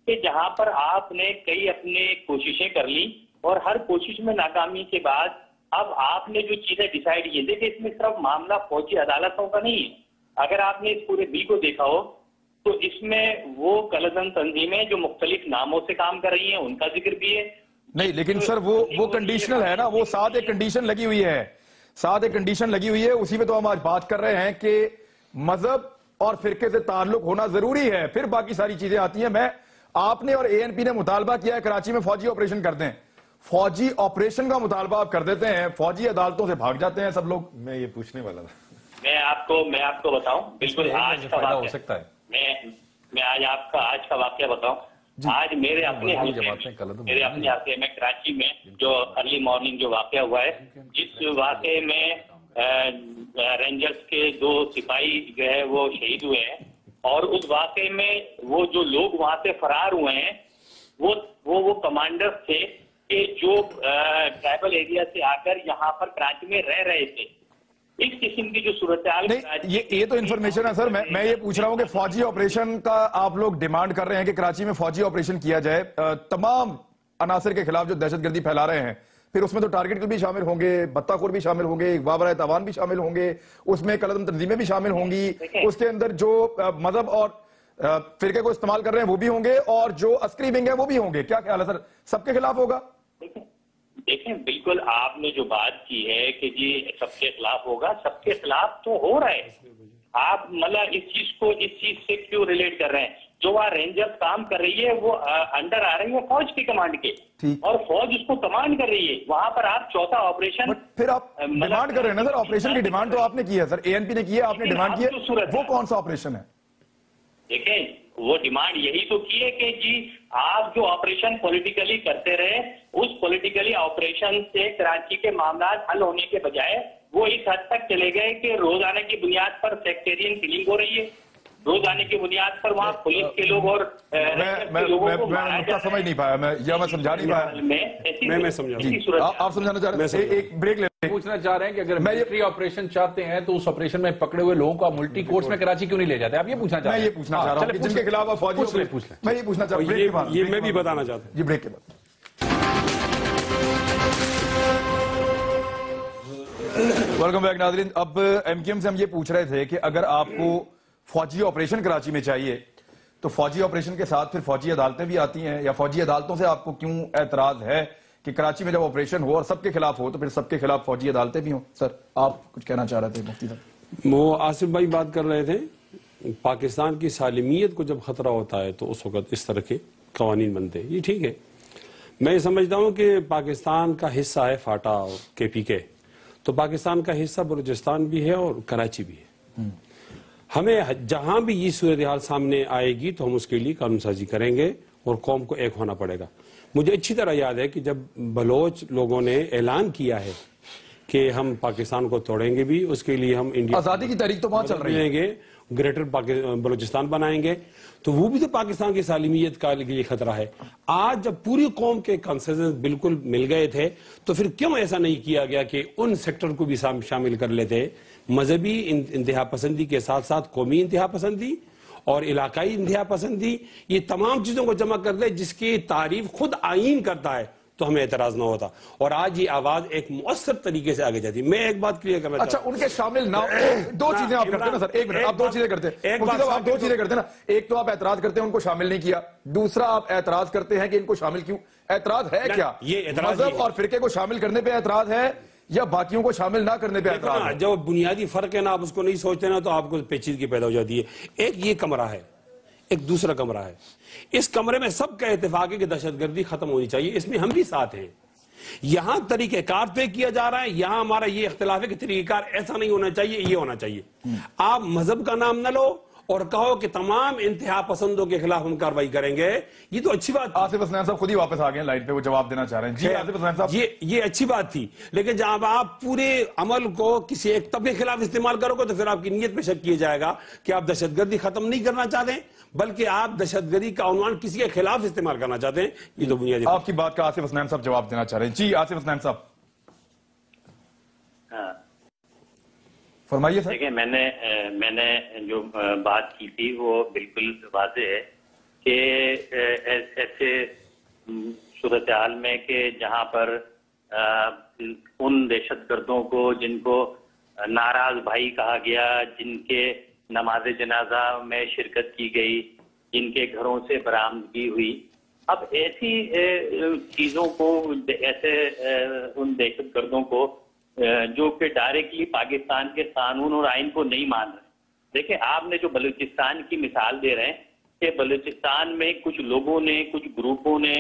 کہ جہاں پر آپ نے کئی اپنے کوششیں کر لی اور ہر کوشش میں ناکامی کے بعد اب آپ نے جو چیزیں ڈیسائیڈ کی، دیکھیں اس میں صرف معاملہ فوجی عدالتوں کا نہیں ہے. اگر آپ نے اس پورے بل کو دیکھا ہو تو اس میں وہ کلعدم تنظیمیں جو مختلف ناموں سے کام کر رہی ہیں ان کا ذکر بھی ہے. نہیں لیکن سر وہ کنڈیشنل ہے نا، وہ ساتھ ایک کنڈیشن لگی ہوئی ہے، ساتھ ایک کنڈیشن لگی ہوئی ہے. اسی میں تو ہم آج بات کر رہے ہیں کہ مذہب اور فرقے سے تعلق ہونا ضروری ہے، پھر باقی ساری چیزیں آتی ہیں. آپ نے اور ANP نے مطالبہ کیا ہے کراچی میں فوجی آپریشن کر دیں. فوجی آپریشن کا مطالبہ آپ کر دیتے ہیں، فوجی عدالتوں سے بھاگ جاتے ہیں سب لوگ. میں یہ پوچھنے والا تھا. میں آپ کو بتاؤں، بالکل آج کا واقعہ ہو سکتا ہے. میں آج کا واقعہ بتاؤں. آج میرے اپنے حلقے میں کراچی میں جو ارلی مارننگ جو واقعہ ہوا ہے، جس واقعے میں رینجرز کے 2 سپاہی جو ہے وہ شہید ہوئے ہیں، اور اس واقعے میں وہ جو لوگ وہاں سے فرار ہوئے ہیں وہ کمانڈرز تھے کہ جو ٹرائبل ایریا سے آ کر یہاں پر کراچی میں رہ رہے تھے. اس قسم کی جو صورتحال یہ تو انفارمیشن ہے سر. میں یہ پوچھ رہا ہوں کہ فوجی آپریشن کا آپ لوگ ڈیمانڈ کر رہے ہیں کہ کراچی میں فوجی آپریشن کیا جائے تمام عناصر کے خلاف جو دہشت گردی پھیلا رہے ہیں. پھر اس میں تو ٹارگٹ بھی شامل ہوں گے، بتہ خور بھی شامل ہوں گے، بابرائے تاوان بھی شامل ہوں گے، اس میں کلعدم تنظیمیں بھی شامل ہوں گی، اس کے اندر جو مذہب اور فرقے کو استعمال کر رہے ہیں وہ بھی ہوں گے، اور جو عسکری ونگ ہے وہ بھی ہوں گے. کیا خیال ہے سر، سب کے خلاف ہوگا؟ دیکھیں بالکل آپ نے جو بات کی ہے کہ جی سب کے خلاف ہوگا، سب کے خلاف تو ہو رہا ہے. آپ مطلب اس چیز سے کیوں ریلیٹ کر رہے ہیں؟ جو وہاں رینجرز کام کر رہی ہے وہ انڈر آ رہی ہے فوج کی کمانڈ کے، اور فوج اس کو کمانڈ کر رہی ہے. وہاں پر آپ چوتھا آپریشن پھر آپ ڈیمانڈ کر رہے ہیں نا سر. آپریشن کی ڈیمانڈ تو آپ نے کی ہے سر، ANP نے کی ہے، آپ نے ڈیمانڈ کی ہے. وہ کون سا آپریشن ہے؟ دیکھیں وہ ڈیمانڈ یہی تو کی ہے کہ جی آپ جو آپریشن پولیٹیکلی کرتے رہے، اس پولیٹیکلی آپریشن سے کراچی کے معاملات حل ہونے کے بجائے وہ اس حد تک چلے گئے کہ روزانہ کی بنیاد پر سیکٹیرین کلنگ ہو رہی ہے، روزانے کی بنیاد پر وہاں پولیس کے لوگ اور میں سمجھ نہیں پایا، میں سمجھا نہیں پایا. میں سمجھا. آپ سمجھانا چاہ رہے ہیں؟ ایک بریک لے. پوچھنا چاہ رہے ہیں کہ اگر ملٹری آپریشن چاہتے ہیں تو اس آپریشن میں پکڑے ہوئے لوگوں کو ملٹی کورٹس میں کراچی کیوں نہیں لے جاتے؟ آپ یہ پوچھنا چاہ رہے ہیں؟ میں یہ پوچھنا چاہ رہا ہوں کہ جن کے خلاف آپ فوجی پوچھ لیں. میں یہ پوچھنا چاہ رہا ہوں، یہ میں بھی بتانا چاہتا ہوں. جی بریک کے بعد. ویلکم بیک ناظرین. اب MQM سے ہم یہ پوچھ رہے تھے کہ اگر آپ کو فوجی آپریشن کراچی میں چاہیے تو فوجی آپریشن کے ساتھ پھر فوجی عدالتیں بھی آتی ہیں، یا فوجی عدالتوں سے آپ کو کیوں اعتراض ہے کہ کراچی میں جب آپریشن ہو اور سب کے خلاف ہو تو پھر سب کے خلاف فوجی عدالتیں بھی ہوں؟ سر آپ کچھ کہنا چاہ رہے تھے مفتی صاحب؟ وہ آصف بھائی بات کر رہے تھے پاکستان کی سالمیت کو جب خطرہ ہوتا ہے تو اس وقت اس طرح کے قوانین بنتے ہیں. یہ ٹھیک ہے، میں یہ سمجھتا ہوں کہ پاکستان کا حصہ ہے فاٹا اور کے پی کے، تو پاکستان کا حصہ بلوچستان بھی ہے اور کراچی بھی ہے. ہمیں جہاں بھی یہ صورتحال سامنے آئے گی تو ہم اس کے لیے قانون سازی کریں گے اور قوم کو ایک ہونا پڑے گا. مجھے اچھی طرح یاد ہے کہ جب بلوچ لوگوں نے اعلان کیا ہے کہ ہم پاکستان کو توڑیں گے بھی، اس کے لیے ہم انڈیا آزادی کی تحریک تو وہاں چل رہی ہے، گریٹر بلوچستان بنائیں گے، تو وہ بھی تو پاکستان کی سالمیت کا لیے خطرہ ہے. آج جب پوری قوم کے کنسنسس بالکل مل گئے تھے تو پھر کیوں ایسا نہیں کیا گیا کہ ان سیکٹر کو بھی شامل کر لیتے؟ مذہبی انتہا پسندی کے ساتھ ساتھ قومی انتہا پسندی اور علاقائی انتہا پسندی، یہ تمام چیزوں کو جمع کر لے جس کی تعریف خود آئین کرتا ہے تو ہمیں اعتراض نہ ہوتا. اور آج یہ آواز ایک مؤثر طریقے سے آگے جاتی ہے. میں ایک بات کلیئر کرنا اچھا ان کے شامل نہ دو چیزیں آپ کرتے ہیں نا سر، ایک منٹ، آپ دو چیزیں کرتے ہیں، آپ دو چیزیں کرتے ہیں نا. ایک تو آپ اعتراض کرتے ہیں ان کو شامل نہیں کیا، دوسرا آپ اعتراض کرتے ہیں کہ ان کو شامل کیوں. اعتراض ہے کیا؟ مذہب اور فرقے کو شامل کرنے پہ اعتراض ہے یا باقیوں کو شامل نہ کرنے پہ اعتراض ہے؟ جو بنیادی فرق ہے نا، آپ اس کو نہیں سوچتے نا تو آپ کو پیچیدگی پیدا ہو جاتی ہے. ایک یہ کمرہ ہے، ایک دوسرا کمرہ ہے. اس کمرے میں سب کا اتفاق ہے کہ دہشت گردی ختم ہونی چاہیے، اس میں ہم بھی ساتھ ہیں. یہاں طریقہ کار طے کیا جا رہا ہے، یہاں ہمارا یہ اختلاف ہے کہ طریقہ کار ایسا نہیں ہونا چاہیے، یہ ہونا چاہیے. آپ مذہب کا نام نہ لو اور کہو کہ تمام انتہا پسندوں کے خلاف ہم کاروائی کریں گے، یہ تو اچھی بات. آصف حسنین صاحب خود ہی واپس آ گئے ہیں لائن پہ، وہ جواب دینا چاہ رہے ہیں. جی آصف حسنین صاحب، یہ اچھی بات تھی، لیکن جب آپ پورے عمل کو کسی ایک طبقے کے خلاف استعمال کرو گے تو پھر آپ کی نیت پہ شک کیا جائے گا کہ آپ دہشت گردی ختم نہیں کرنا چاہتے ہیں بلکہ آپ دہشت گردی کا عنوان کسی کے خلاف استعمال کرنا چاہتے ہیں. یہ تو بنیادی آپ کی بات کا آصف حسنین صاحب جواب دینا چاہ رہے ہیں. جی آصف حسنین صاحب فرمائیے سر. دیکھیں میں نے جو بات کی تھی وہ بالکل واضح ہے کہ ایسے صورتحال میں کہ جہاں پر ان دہشت گردوں کو جن کو ناراض بھائی کہا گیا، جن کے نماز جنازہ میں شرکت کی گئی، جن کے گھروں سے برآمدگی ہوئی، اب ایسی چیزوں کو، ایسے ان دہشت گردوں کو جو کہ ڈائریکٹلی پاکستان کے قانون اور آئین کو نہیں مان رہے. دیکھیں آپ نے جو بلوچستان کی مثال دے رہے ہیں کہ بلوچستان میں کچھ لوگوں نے، کچھ گروپوں نے،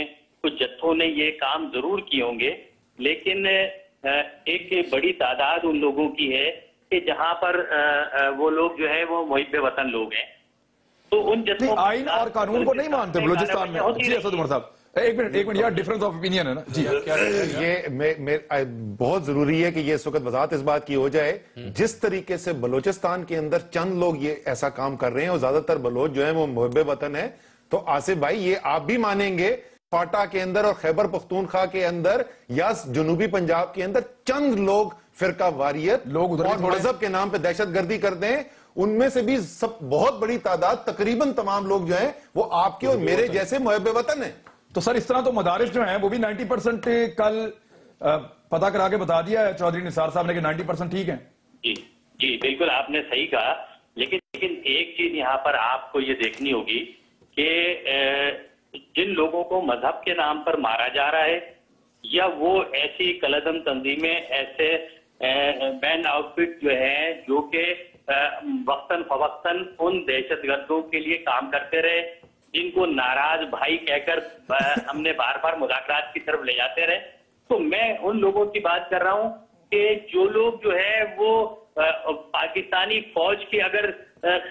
کچھ جتھوں نے یہ کام ضرور کیے ہوں گے، لیکن ایک بڑی تعداد ان لوگوں کی ہے کہ جہاں پر وہ لوگ جو ہے وہ محب وطن لوگ ہیں. تو ان جتھوں آئین اور قانون کو نہیں مانتے بلوچستان میں. جی اسد عمر صاحب ایک منٹ یار، ڈفرنس آف اوپینین ہے نا. جی یہ بہت ضروری ہے کہ یہ اس وقت وضاحت اس بات کی ہو جائے. جس طریقے سے بلوچستان کے اندر چند لوگ یہ ایسا کام کر رہے ہیں اور زیادہ تر بلوچ جو ہیں وہ محب وطن ہیں، تو آصف بھائی یہ آپ بھی مانیں گے فاٹا کے اندر اور خیبر پختونخوا کے اندر یا جنوبی پنجاب کے اندر چند لوگ فرقہ واریت لوگ اور مذہب کے نام پہ دہشت گردی کرتے ہیں، ان میں سے بھی سب بہت بڑی تعداد تقریباً تمام لوگ جو ہیں وہ آپ کے اور میرے جیسے محب وطن ہیں. تو سر اس طرح تو مدارس جو ہیں وہ بھی 90% کل پتہ کرا کے بتا دیا ہے چودھری نثار صاحب نے کہ 90% ٹھیک ہیں. جی بالکل آپ نے صحیح کہا، لیکن ایک چیز یہاں پر آپ کو یہ دیکھنی ہوگی کہ جن لوگوں کو مذہب کے نام پر مارا جا رہا ہے یا وہ ایسی کلعدم تنظیمیں، ایسے بین آؤٹ فٹ جو ہیں جو کہ وقتاً فوقتاً ان دہشت گردوں کے لیے کام کرتے رہے، جن کو ناراض بھائی کہہ کر ہم نے بار بار مذاکرات کی طرف لے جاتے رہے. تو میں ان لوگوں کی بات کر رہا ہوں کہ جو لوگ جو ہے وہ پاکستانی فوج کے اگر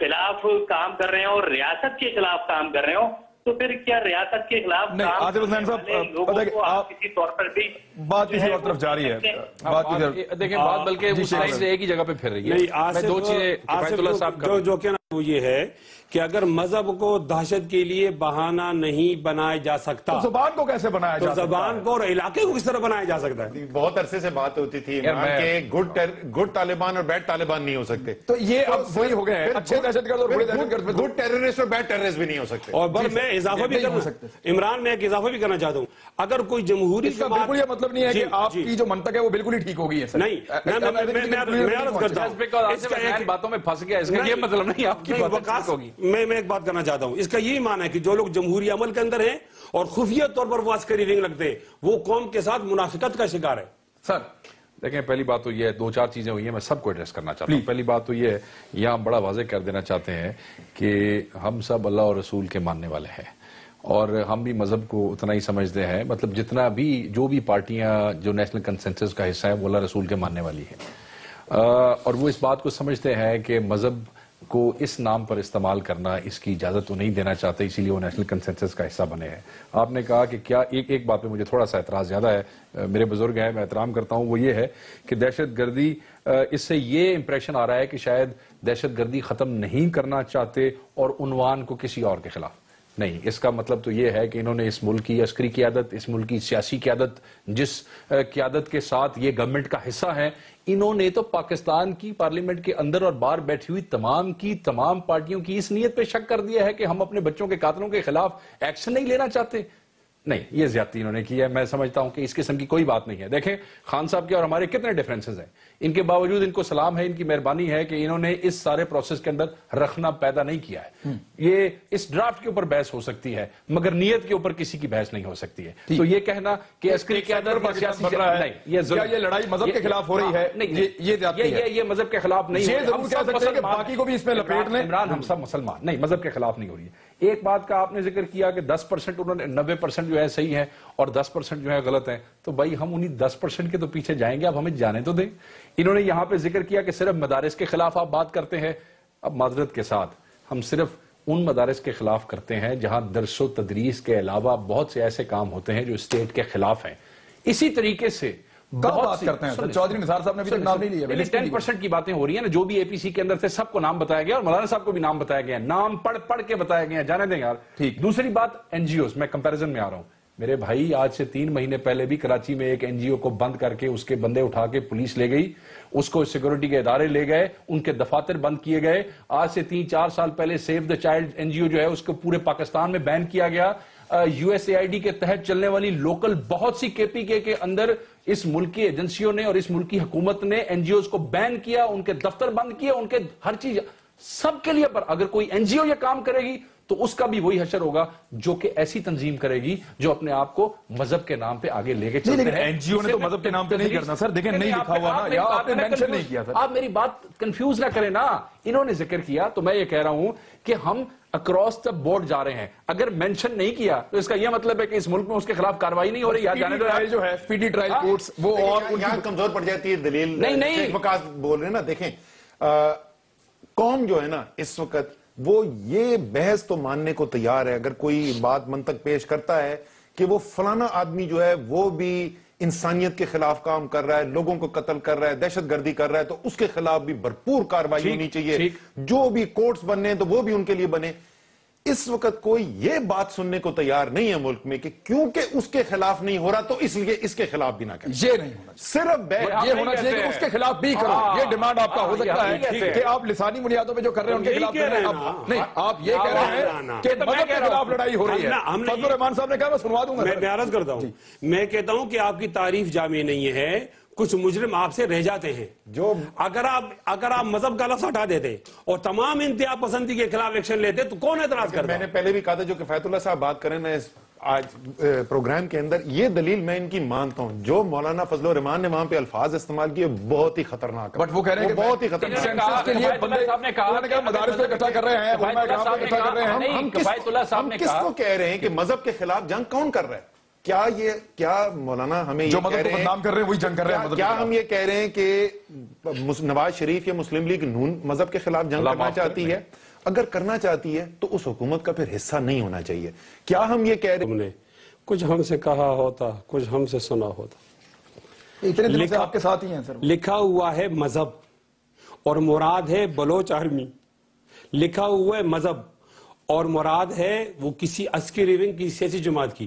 خلاف کام کر رہے ہیں اور ریاست کے خلاف کام کر رہے ہوں تو پھر کیا ریاست کے خلاف آصف حسنین صاحب لوگوں کو آپ کسی طور پر بھی بات کسی اور طرف جاری ہے. دیکھیں بات بلکہ اس لائن سے ایک ہی جگہ پہ پھر رہی ہے. میں دو چیزیں کفایت اللہ صاحب جو کہنا وہ یہ ہے کہ اگر مذہب کو دہشت کے لیے بہانہ نہیں بنایا جا سکتا تو زبان کو کیسے بنایا جا سکتا ہے؟ زبان کو اور علاقے کو کس طرح بنایا جا سکتا ہے؟ بہت عرصے سے بات ہوتی تھی گڈ طالبان اور بیڈ طالبان نہیں ہو سکتے. تو یہ اب وہی ہو گئے ہیں، اچھے دہشت گرد اور برے دہشت گرد. گڈ ٹیررسٹ اور بیڈ ٹیررسٹ بھی نہیں ہو سکتے. اور میں اضافہ بھی کرنا عمران میں ایک اضافہ بھی کرنا چاہتا ہوں، اگر کوئی جمہوری اس کا بالکل یہ مطلب نہیں ہے کہ آپ کی جو منطق ہے وہ بالکل ہی ٹھیک ہو گئی ہے. نہیں، میں عرض کرتا ہوں باتوں میں پھنس گیا، اس کا یہ مطلب نہیں. آپ کی بات ہوگی. میں ایک بات کرنا چاہتا ہوں, اس کا یہی معنی ہے کہ جو لوگ جمہوری عمل کے اندر ہیں اور خفیہ طور پر وہ عسکری ونگ لگتے ہیں وہ قوم کے ساتھ منافقت کا شکار ہے. سر دیکھیں, پہلی بات تو یہ ہے, 2-4 چیزیں ہوئی ہیں, میں سب کو ایڈریس کرنا چاہتا ہوں. پہلی بات تو یہ ہے, یہاں بڑا واضح کر دینا چاہتے ہیں کہ ہم سب اللہ اور رسول کے ماننے والے ہیں, اور ہم بھی مذہب کو اتنا ہی سمجھتے ہیں, مطلب جتنا بھی جو بھی پارٹیاں جو نیشنل کنسنسس کا حصہ ہیں وہ اللہ رسول کے ماننے والی ہیں, اور وہ اس بات کو سمجھتے ہیں کہ مذہب کو اس نام پر استعمال کرنا اس کی اجازت تو نہیں دینا چاہتے, اسی لیے وہ نیشنل کنسنسس کا حصہ بنے ہیں. آپ نے کہا کہ کیا ایک بات پہ مجھے تھوڑا سا اعتراض زیادہ ہے, میرے بزرگ ہیں میں احترام کرتا ہوں, وہ یہ ہے کہ دہشت گردی, اس سے یہ امپریشن آ رہا ہے کہ شاید دہشت گردی ختم نہیں کرنا چاہتے اور عنوان کو کسی اور کے خلاف. نہیں, اس کا مطلب تو یہ ہے کہ انہوں نے اس ملک کی عسکری قیادت, اس ملک کی سیاسی قیادت, جس قیادت کے ساتھ یہ گورنمنٹ کا حصہ ہیں, انہوں نے تو پاکستان کی پارلیمنٹ کے اندر اور باہر بیٹھی ہوئی تمام پارٹیوں کی اس نیت پہ شک کر دیا ہے کہ ہم اپنے بچوں کے قاتلوں کے خلاف ایکشن نہیں لینا چاہتے. نہیں, یہ زیادتی انہوں نے کی ہے. میں سمجھتا ہوں کہ اس قسم کی کوئی بات نہیں ہے. دیکھیں خان صاحب کے اور ہمارے کتنے ڈیفرنسز ہیں, ان کے باوجود ان کو سلام ہے, ان کی مہربانی ہے کہ انہوں نے اس سارے پروسیس کے اندر رکھنا پیدا نہیں کیا ہے. یہ اس ڈرافٹ کے اوپر بحث ہو سکتی ہے مگر نیت کے اوپر کسی کی بحث نہیں ہو سکتی ہے. تو یہ کہنا کہ عسکری قیادت یہ لڑائی مذہب کے خلاف ہو رہی ہے, یہ مذہب کے خلاف نہیں ہے. باقی کو بھی اس میں لپیٹ لیں. عمران, ہم سب مسلمان نہیں, مذہب کے خلاف نہیں ہو رہی ہے. ایک بات کا آپ نے ذکر کیا کہ 10% انہوں نے 90% جو ہے صحیح ہے اور 10% جو ہے غلط ہیں, تو بھائی ہم انہی 10% کے تو پیچھے جائیں گے, اب ہمیں جانے تو دیں. انہوں نے یہاں پہ ذکر کیا کہ صرف مدارس کے خلاف آپ بات کرتے ہیں. اب معذرت کے ساتھ ہم صرف ان مدارس کے خلاف کرتے ہیں جہاں درس و تدریس کے علاوہ بہت سے ایسے کام ہوتے ہیں جو اسٹیٹ کے خلاف ہیں. اسی طریقے سے بات کرتے ہیں چودھری نثار صاحب نے بھی نام نہیں لیا. 10% کی باتیں ہو رہی ہیں نا, جو بھی اے پی سی کے اندر تھے سب کو نام بتایا گیا اور مولانا صاحب کو بھی نام بتایا گیا, نام پڑھ کے بتایا گیا, جانے دیں یار. دوسری بات این جی اوز, میں کمپیریزن میں آ رہا ہوں. میرے بھائی آج سے 3 مہینے پہلے بھی کراچی میں ایک این جی او کو بند کر کے اس کے بندے اٹھا کے پولیس لے گئی, اس کو سیکورٹی کے ادارے لے گئے, ان کے دفاتر بند کیے گئے. آج سے 3-4 سال پہلے save the child N G O جو ہے اس کو پورے پاکستان میں بین کیا گیا. U S A I D کے تحت چلنے والی لوکل بہت سی کے پی کے اندر اس ملک کی ایجنسیوں نے اور اس ملک کی حکومت نے این جی اوز کو بین کیا, ان کے دفتر بند کیا, ان کے ہر چیز سب کے لیے. پر اگر کوئی این جی او یہ کام کرے گی تو اس کا بھی وہی حشر ہوگا جو کہ ایسی تنظیم کرے گی جو اپنے آپ کو مذہب کے نام پہ آگے لے کے چلتے ہیں. این جی او نے تو مذہب کے نام پہ نہیں کرنا سر, دیکھیں نہیں لکھا ہوا نا, یا آپ نے مینشن نہیں کیا سر. آپ میری بات کنفیوز نہ کریں نا, انہوں نے ذکر کیا تو میں یہ کہہ رہا ہوں کہ ہم اکراس دا بورڈ جا رہے ہیں. اگر مینشن نہیں کیا تو اس کا یہ مطلب ہے کہ اس ملک میں اس کے خلاف کاروائی نہیں ہو رہی. جو ہے اسپیڈی ٹرائل کورٹس وہ اور یہاں کمزور پڑ جاتی ہے دلیل. نہیں وقاص بول رہے ہیں نا, دیکھیں قوم جو ہے نا اس وقت وہ یہ بحث تو ماننے کو تیار ہے. اگر کوئی بات منطق پیش کرتا ہے کہ وہ فلانا آدمی جو ہے وہ بھی انسانیت کے خلاف کام کر رہا ہے, لوگوں کو قتل کر رہا ہے, دہشت گردی کر رہا ہے, تو اس کے خلاف بھی بھرپور کارروائی ہونی چاہیے. جو بھی کورٹس بننے ہیں تو وہ بھی ان کے لیے بنے. اس وقت کوئی یہ بات سننے کو تیار نہیں ہے ملک میں کہ کیونکہ اس کے خلاف نہیں ہو رہا تو اس لیے اس کے خلاف بھی نہ کریں. یہ نہیں ہونا صرف یہ ہونا چاہیے کہ اس کے خلاف بھی کرو. یہ ڈیمانڈ آپ کا ہو سکتا ہے کہ آپ لسانی بنیادوں پہ جو کر رہے ہیں ان کے خلاف کر رہے ہیں. نہیں, آپ یہ کہہ رہے ہیں کہ مذہب کے خلاف لڑائی ہو رہی ہے. فضل الرحمان صاحب نے کہا میں سنوا دوں گا. میں عرض کرتا ہوں, میں کہتا ہوں کہ آپ کی تعریف جامع نہیں ہے. کچھ مجرم آپ سے رہ جاتے ہیں. جو اگر آپ مذہب کا لفظ ہٹا دیتے اور تمام انتہا پسندی کے خلاف ایکشن لیتے تو کون اعتراض کرتا؟ میں نے پہلے بھی کہا تھا جو کفایت اللہ صاحب بات کریں میں آج پروگرام کے اندر, یہ دلیل میں ان کی مانتا ہوں. جو مولانا فضل الرحمان نے وہاں پہ الفاظ استعمال کیے بہت ہی خطرناک, بٹ وہ کہہ رہے ہیں بہت ہی خطرناک کے لیے بندے مدارس پہ اکٹھا کر رہے ہیں, علماء کرام پہ اکٹھا کر رہے ہیں. ہم کس کو کہہ رہے ہیں کہ مذہب کے خلاف جنگ کون کر رہا ہے؟ کیا مولانا ہمیں جو مذہب کو بدنام کر رہے ہیں وہی جنگ کر رہے ہیں؟ کیا ہم یہ کہہ رہے ہیں کہ نواز شریف یا مسلم لیگ نون مذہب کے خلاف جنگ کرنا چاہتی ہے؟ اگر کرنا چاہتی ہے تو اس حکومت کا پھر حصہ نہیں ہونا چاہیے. کیا ہم یہ کہہ رہے ہیں کچھ ہم سے کہا ہوتا, کچھ ہم سے سنا ہوتا. اتنے دن سے آپ کے ساتھ ہی ہیں سر. لکھا ہوا ہے مذہب اور مراد ہے بلوچ آرمی. لکھا ہوا ہے مذہب اور مراد ہے وہ کسی عسکری ونگ کی سیاسی جماعت کی.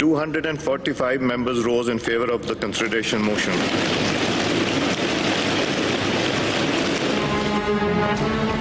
245 members rose in favor of the consideration motion.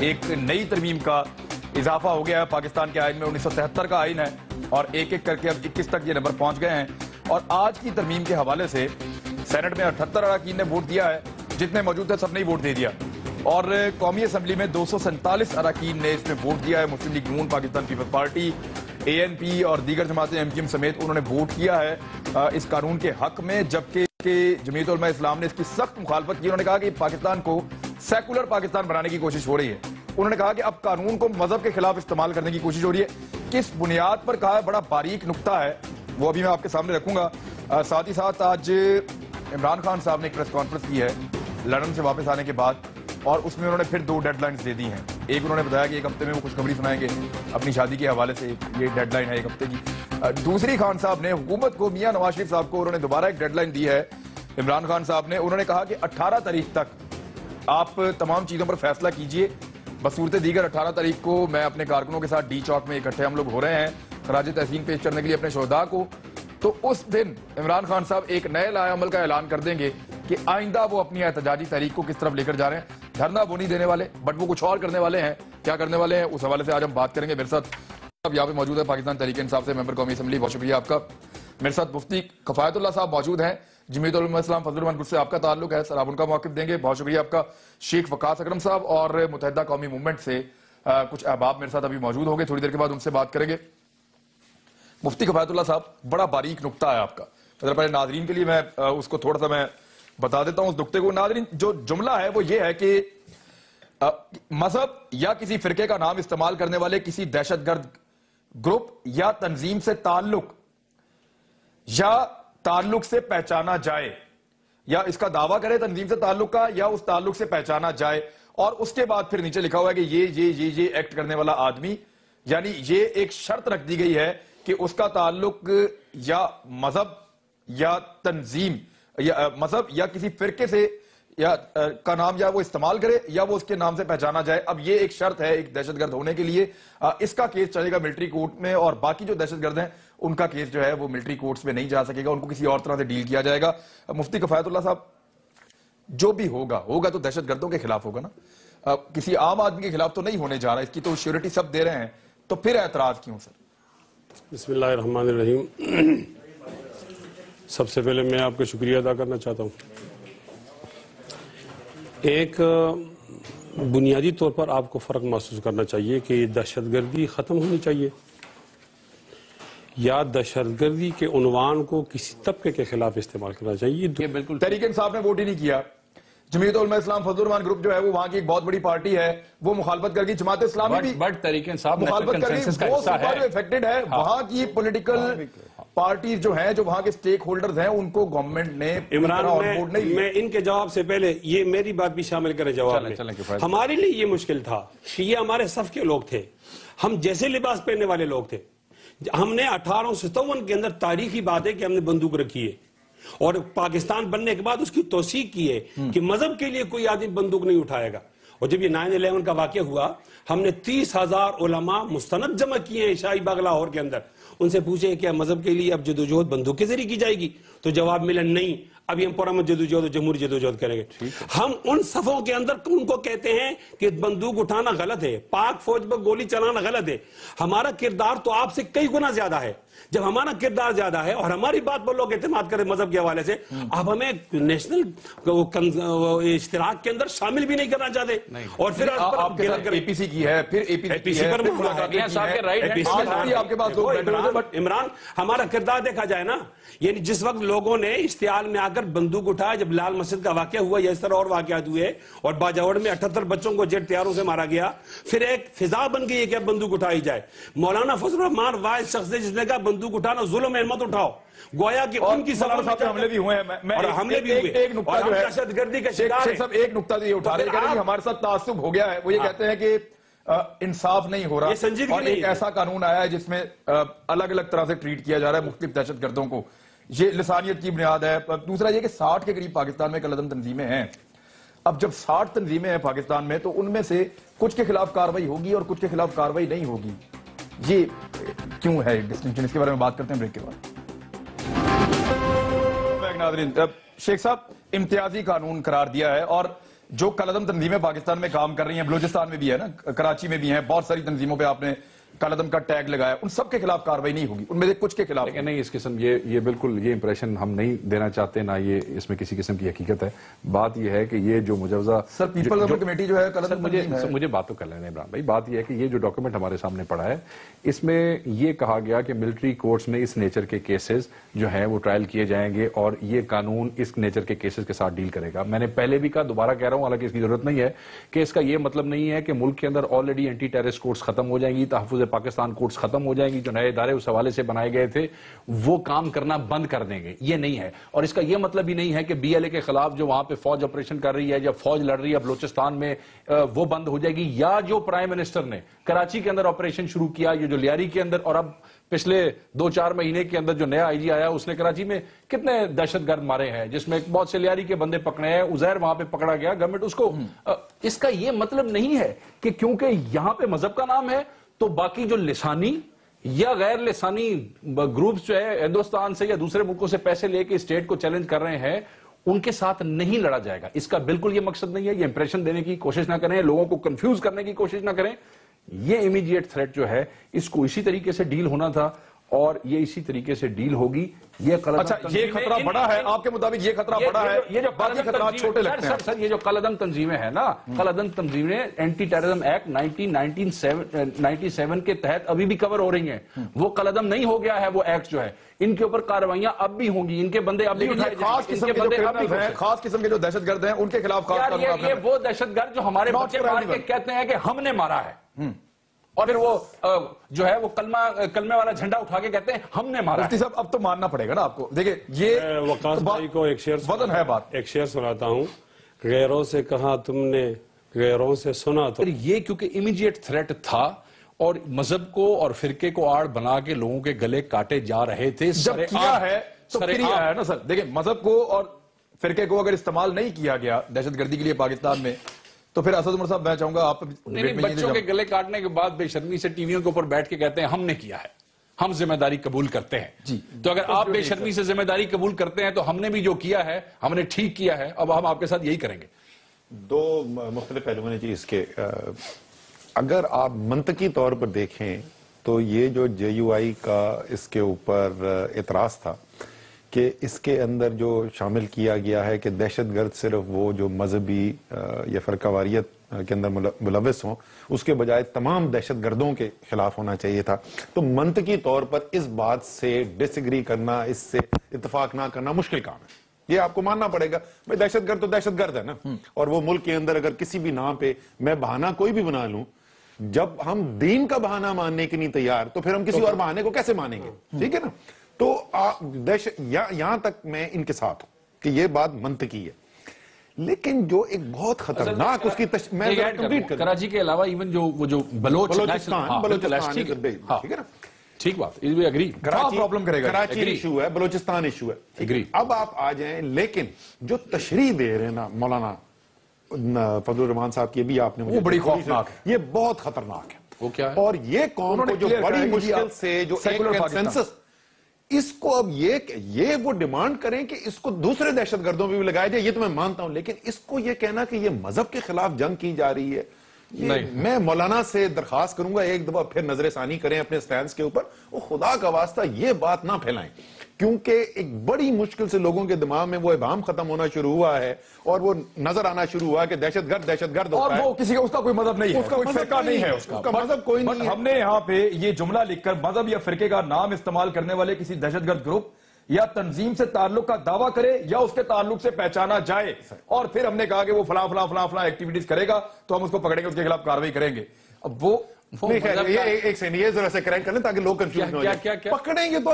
ایک نئی ترمیم کا اضافہ ہو گیا ہے پاکستان کے آئین میں. 1973 کا آئین ہے اور ایک ایک کر کے اب 21 تک یہ نمبر پہنچ گئے ہیں. اور آج کی ترمیم کے حوالے سے سینٹ میں 78 اراکین نے ووٹ دیا ہے. جتنے موجود تھے سب نے ووٹ دے دیا. اور قومی اسمبلی میں 247 اراکین نے اس میں ووٹ دیا ہے. مسلم لیگ نون، پاکستان پیپلز پارٹی، ANP اور دیگر جماعتیں MQM سمیت انہوں نے ووٹ کیا ہے اس قانون کے حق میں. جبکہ جمعیت علماء اسلام نے اس کی سخت مخالفت کی. انہوں نے کہا کہ پاکستان کو سیکولر پاکستان بنانے کی کوشش ہو رہی ہے. انہوں نے کہا کہ اب قانون کو مذہب کے خلاف استعمال کرنے کی کوشش ہو رہی ہے. کس بنیاد پر کہا ہے بڑا باریک نقطہ ہے وہ ابھی میں آپ کے سامنے رکھوں گا. ساتھ ہی ساتھ آج عمران خان صاحب نے ایک پریس کانفرنس کی ہے لندن سے واپس آنے کے بعد، اور اس میں انہوں نے پھر 2 ڈیڈ لائنز دے دی ہیں. ایک انہوں نے بتایا کہ ایک ہفتے میں وہ خوشخبری سنائیں گے اپنی شادی کے حوالے سے، یہ ڈیڈ لائن ہے ایک ہفتے کی. دوسری خان صاحب نے حکومت کو، میاں نواز شریف صاحب کو انہوں نے دوبارہ ایک ڈیڈ لائن دی ہے عمران خان صاحب نے. انہوں نے کہا کہ 18 تاریخ تک آپ تمام چیزوں پر فیصلہ کیجئے. بصورت دیگر 18 تاریخ کو میں اپنے کارکنوں کے ساتھ ڈی چوک میں اکٹھے ہم لوگ ہو رہے ہیں خراج تحسین پیش کرنے کے لیے اپنے شہداء کو. تو اس دن عمران خان صاحب ایک نئے لائحہ عمل کا اعلان کر دیں گے کہ آئندہ وہ اپنی احتجاجی تحریک کو کس طرف لے کر جا رہے ہیں. دھرنا وہ نہیں دینے والے، بٹ وہ کچھ اور کرنے والے ہیں. کیا کرنے والے ہیں اس حوالے سے آج ہم بات کریں گے. میرے ساتھ اب یہاں پہ موجود ہے پاکستان تحریک انصاف سے ممبر قومی اسمبلی، بہت شکریہ آپ کا. میرے ساتھ مفتی کفایت اللہ صاحب موجود ہیں، جمعیت علماء اسلام فضل الرحمان گروپ سے آپ کا تعلق ہے، سر آپ ان کا موقف دیں گے. بہت شکریہ آپ کا. شیخ وقاص اکرم صاحب اور متحدہ قومی موومنٹ سے کچھ احباب میرے ساتھ ابھی موجود ہوں گے، تھوڑی دیر کے بعد ان سے بات کریں گے. مفتی کفایت اللہ صاحب، بڑا باریک نقطہ ہے آپ کا. پہلے ناظرین کے لیے میں اس کو تھوڑا سا میں بتا دیتا ہوں اس نقطے کو. ناظرین، جو جملہ ہے وہ یہ ہے کہ مذہب یا کسی فرقے کا نام استعمال کرنے والے کسی دہشت گرد گروپ یا تنظیم سے تعلق سے پہچانا جائے، یا اس کا دعویٰ کرے تنظیم سے تعلق کا یا اس تعلق سے پہچانا جائے. اور اس کے بعد پھر نیچے لکھا ہوا ہے کہ یہ ایکٹ کرنے والا آدمی، یعنی یہ ایک شرط رکھ دی گئی ہے کہ اس کا تعلق یا مذہب یا تنظیم یا مذہب یا کسی فرقے سے یا کا نام یا وہ استعمال کرے یا وہ اس کے نام سے پہچانا جائے. اب یہ ایک شرط ہے ایک دہشت گرد ہونے کے لیے. اس کا کیس چلے گا ملٹری کورٹ میں، اور باقی جو دہشت گرد ہیں ان کا کیس جو ہے وہ ملٹری کورٹس میں نہیں جا سکے گا، ان کو کسی اور طرح سے ڈیل کیا جائے گا. مفتی کفایت اللہ صاحب، جو بھی ہوگا تو دہشت گردوں کے خلاف ہوگا نا، کسی عام آدمی کے خلاف تو نہیں ہونے جا رہا. اس کی تو شیورٹی سب دے رہے ہیں، تو پھر اعتراض کیوں سر؟ بسم اللہ الرحمن الرحیم. سب سے پہلے میں آپ کا شکریہ ادا کرنا چاہتا ہوں. ایک بنیادی طور پر آپ کو فرق محسوس کرنا چاہیے کہ دہشت گردی ختم ہونی چاہیے، یا دہشت گردی کے عنوان کو کسی طبقے کے خلاف استعمال کرنا چاہیے. یہ بالکل تحریک انصاف نے ووٹ ہی نہیں کیا. جمعیت علماء اسلام فضل الرحمان گروپ جو ہے وہ وہاں کی ایک بہت بڑی پارٹی ہے، وہ مخالفت کر گئی. جماعت اسلامی بھی تحریک انصاف مخالفت کر گئی. وہ صوبہ جو افیکٹڈ ہے وہاں کی پولیٹیکل پارٹیز جو ہیں، جو وہاں کے سٹیک ہولڈرز ہیں، ان کو گورنمنٹ نے عمران میں ان کے جواب سے پہلے یہ میری بات بھی شامل کریں جواب میں. ہمارے لیے یہ مشکل تھا، یہ ہمارے صف کے لوگ تھے، ہم جیسے لباس پہننے والے لوگ تھے. ہم نے 1857 کے اندر تاریخی بات ہے کہ ہم نے بندوق رکھی ہے، اور پاکستان بننے کے بعد اس کی توثیق کی ہے کہ مذہب کے لیے کوئی آدمی بندوق نہیں اٹھائے گا. اور جب یہ 9/11 کا واقعہ ہوا، ہم نے 30,000 علماء مستند جمع کیے ہیں شاہی باغ لاہور کے اندر. ان سے پوچھے کہ مذہب کے لیے اب جدوجہد بندوق کے ذریعے کی جائے گی؟ تو جواب ملا نہیں، ابھی ہم پرامن جدوجہد اور جمہوری جدوجہد کریں گے. ہم ان صفوں کے اندر ان کو کہتے ہیں کہ بندوق اٹھانا غلط ہے، پاک فوج پر گولی چلانا غلط ہے. ہمارا کردار تو آپ سے کئی گنا زیادہ ہے. جب ہمارا کردار زیادہ ہے اور ہماری بات پر لوگ اعتماد کریں مذہب کے حوالے سے، اب ہمیں نیشنل اشتراک کے اندر شامل بھی نہیں کرنا چاہتے. اور پھر آپ کے ساتھ اے پی سی کی ہے، پھر اے پی سی پر عمران، ہمارا کردار دیکھا جائے نا، یعنی جس وقت لوگوں نے اشتعال میں آ کر بندوق اٹھایا، جب لال مسجد کا واقعہ ہوا یا اس طرح اور واقعات ہوئے، اور باجوڑ میں 78 بچوں کو جیٹ طیاروں سے مارا گیا، پھر ایک فضا بن گئی ہے کہ اب بندوق اٹھائی جائے. مولانا فضل الرحمان واحد شخص ہے جس نے کہا بندوق اٹھانا ظلم ہے، مت اٹھاؤ. گویا کہ ان کی مولانا صاحب پہ حملے بھی ہوئے ہیں، اور حملے بھی ہوئے. ایک نقطہ جو ہے دہشت گردی کا شکار ہے. ایک نقطہ یہ اٹھا رہے ہیں کہ ہمارے ساتھ تعصب ہو گیا ہے. وہ یہ کہتے ہیں کہ انصاف نہیں ہو رہا، اور ایک ایسا قانون آیا ہے جس میں الگ الگ طرح سے ٹریٹ کیا جا رہا ہے مختلف دہشت گردوں کو. یہ لسانیت کی بنیاد ہے. دوسرا یہ کہ 60 کے قریب پاکستان میں کالعدم تنظیمیں ہیں. اب جب 60 تنظیمیں ہیں پاکستان میں، تو ان میں سے کچھ کے خلاف کاروائی ہوگی اور کچھ کے خلاف کاروائی نہیں ہوگی. یہ کیوں ہے ڈسٹنکشن؟ اس کے بارے میں بات کرتے ہیں بریک کے بعد. ناظرین، شیخ صاحب امتیازی قانون قرار دیا ہے، اور جو کالعدم تنظیمیں پاکستان میں کام کر رہی ہیں، بلوچستان میں بھی ہے نا، کراچی میں بھی ہیں، بہت ساری تنظیموں پہ آپ نے کالعدم کا ٹیگ لگایا، ان سب کے خلاف کارروائی نہیں ہوگی، ان میں سے کچھ کے خلاف لیکن نہیں، اس قسم یہ بالکل یہ امپریشن ہم نہیں دینا چاہتے، نہ یہ اس میں کسی قسم کی حقیقت ہے. بات یہ ہے کہ یہ جو مجوزہ سر پیپل کمیٹی جو ہے کالعدم تنظیم ہے. مجھے بات تو کر لینا عمران بھائی. بات یہ ہے کہ یہ جو ڈاکیومنٹ ہمارے سامنے پڑا ہے، اس میں یہ کہا گیا کہ ملٹری کورٹس میں اس نیچر کے کیسز جو ہیں وہ ٹرائل کیے جائیں گے اور یہ قانون اس نیچر کے کیسز کے ساتھ ڈیل کرے گا. میں نے پہلے بھی کہا، دوبارہ کہہ رہا ہوں، حالانکہ اس کی ضرورت نہیں ہے، کہ اس کا یہ مطلب نہیں ہے کہ ملک کے اندر آلریڈی اینٹی ٹیررسٹ کورٹس ختم ہو جائیں گی، تحفظ پاکستان کورٹس ختم ہو جائیں گی، جو نئے ادارے اس حوالے سے بنائے گئے تھے وہ کام کرنا بند کر دیں گے. یہ نہیں ہے. اور اس کا یہ مطلب بھی نہیں ہے کہ بی ایل اے کے خلاف جو وہاں پہ فوج آپریشن کر رہی ہے یا فوج لڑ رہی ہے بلوچستان میں وہ بند ہو جائے گی، یا جو پرائم منسٹر نے کراچی کے اندر آپریشن شروع کیا، یہ جو لیاری کے اندر، اور اب پچھلے 2-4 مہینے کے اندر جو نیا آئی جی آیا اس نے کراچی میں کتنے دہشت گرد مارے ہیں، جس میں بہت سے لیاری کے بندے پکڑے ہیں. عزیر وہاں پہ پکڑا گیا، گورنمنٹ اس کو. اس کا یہ مطلب نہیں ہے کہ کیونکہ یہاں پہ مذہب کا نام ہے تو باقی جو لسانی یا غیر لسانی گروپس جو ہے ہندوستان سے یا دوسرے ملکوں سے پیسے لے کے اسٹیٹ کو چیلنج کر رہے ہیں ان کے ساتھ نہیں لڑا جائے گا. اس کا بالکل یہ مقصد نہیں ہے. یہ امپریشن دینے کی کوشش نہ کریں، لوگوں کو کنفیوز کرنے کی کوشش نہ کریں. یہ امیڈیٹ تھریٹ جو ہے اس کو اسی طریقے سے ڈیل ہونا تھا اور یہ اسی طریقے سے ڈیل ہوگی. یہ اچھا، یہ خطرہ بڑا ہے آپ کے مطابق؟ یہ خطرہ بڑا ہے، یہ جو باقی خطرات چھوٹے لگتے ہیں. سر یہ جو کالعدم تنظیمیں ہیں نا، کالعدم تنظیمیں اینٹی ٹیررزم ایکٹ 1997 کے تحت ابھی بھی کور ہو رہی ہیں. وہ کالعدم نہیں ہو گیا ہے وہ ایکٹ جو ہے، ان کے اوپر کارروائیاں اب بھی ہوں گی، ان کے بندے اب بھی اٹھائے جائیں گے. خاص قسم کے جو کرنلز ہیں، خاص قسم کے جو دہشت گرد ہیں، ان کے خلاف خاص کارروائی. یہ وہ دہشت گرد جو ہمارے بچے مار کے کہتے ہیں کہ ہم نے مارا ہے، اور پھر وہ جو ہے وہ کلمے والا جھنڈا اٹھا کے کہتے ہیں ہم نے مارا. مفتی صاحب اب تو ماننا پڑے گا نا آپ کو. دیکھیں یہ وقاص بھائی کو ایک شعر سناتا ہوں. غیروں سے کہا تم نے، غیروں سے سنا تو. یہ کیونکہ امیڈیٹ تھریٹ تھا اور مذہب کو اور فرقے کو آڑ بنا کے لوگوں کے گلے کاٹے جا رہے تھے. جب کیا ہے تو پھر یہ ہے نا سر. دیکھیں مذہب کو اور فرقے کو اگر استعمال نہیں کیا گیا دہشت گردی کے لیے پاکستان میں، تو پھر اسد عمر صاحب میں چاہوں گا آپ بچوں کے گلے کاٹنے کے بعد بے شرمی سے ٹی ویوں کے اوپر بیٹھ کے کہتے ہیں ہم نے کیا ہے، ہم ذمہ داری قبول کرتے ہیں. جی تو اگر آپ بے شرمی سے ذمہ داری قبول کرتے ہیں تو ہم نے بھی جو کیا ہے ہم نے ٹھیک کیا ہے، اب ہم آپ کے ساتھ یہی کریں گے. دو مختلف پہلو ہیں جی اس کے. اگر آپ منطقی طور پر دیکھیں تو یہ جو جے یو آئی کا اس کے اوپر اعتراض تھا کہ اس کے اندر جو شامل کیا گیا ہے کہ دہشت گرد صرف وہ جو مذہبی یا فرقہ واریت کے اندر ملوث ہوں، اس کے بجائے تمام دہشت گردوں کے خلاف ہونا چاہیے تھا. تو منطقی طور پر اس بات سے ڈس ایگری کرنا، اس سے اتفاق نہ کرنا مشکل کام ہے. یہ آپ کو ماننا پڑے گا. بھائی دہشت گرد تو دہشت گرد ہے نا، اور وہ ملک کے اندر اگر کسی بھی نام پہ میں بہانہ کوئی بھی بنا لوں، جب ہم دین کا بہانہ ماننے کے نہیں تیار تو پھر ہم کسی اور بہانے کو کیسے مانیں گے؟ ٹھیک ہے نا. تو یہاں تک میں ان کے ساتھ ہوں کہ یہ بات منطقی ہے. لیکن جو ایک بہت خطرناک اس کی کراچی کے علاوہ ایون جو وہ جو بلوچستان ٹھیک ہے نا، ٹھیک بات، اگری کراچی ایشو ہے، بلوچستان ایشو ہے. اب آپ آ جائیں، لیکن جو تشریح دے رہے ہیں نا مولانا فضل الرحمان صاحب کی، بھی آپ نے وہ بڑی خوفناک ہے، یہ بہت خطرناک ہے. وہ کیا ہے؟ اور یہ قوم کو جو بڑی مشکل سے جو ایک کنسنسس، اس کو اب یہ وہ ڈیمانڈ کریں کہ اس کو دوسرے دہشت گردوں پہ بھی لگایا جائے، یہ تو میں مانتا ہوں. لیکن اس کو یہ کہنا کہ یہ مذہب کے خلاف جنگ کی جا رہی ہے، میں مولانا سے درخواست کروں گا ایک دفعہ پھر نظر ثانی کریں اپنے سٹینڈز کے اوپر. وہ خدا کا واسطہ یہ بات نہ پھیلائیں، کیونکہ ایک بڑی مشکل سے لوگوں کے دماغ میں وہ ابہام ختم ہونا شروع ہوا ہے اور وہ نظر آنا شروع ہوا کہ دہشت گرد اور وہ کسی کا اس کا کوئی مذہب نہیں ہے، کوئی فرقہ نہیں ہے، اس کا مذہب کوئی نہیں ہے. ہم نے یہاں پہ یہ جملہ لکھ کر مذہب یا فرقے کا نام استعمال کرنے والے کسی دہشت گرد گروپ یا تنظیم سے تعلق کا دعویٰ کرے یا اس کے تعلق سے پہچانا جائے، اور پھر ہم نے کہا کہ وہ فلاں فلاں فلاں فلاں ایکٹیویٹیز کرے گا تو ہم اس کو پکڑیں گے، اس کے خلاف کارروائی کریں گے. اب وہ ایک سیکنڈ یہ ذرا سے کریکٹ کر لیں تاکہ لوگ کنفیوز نہ ہو جائیں. پکڑیں گے تو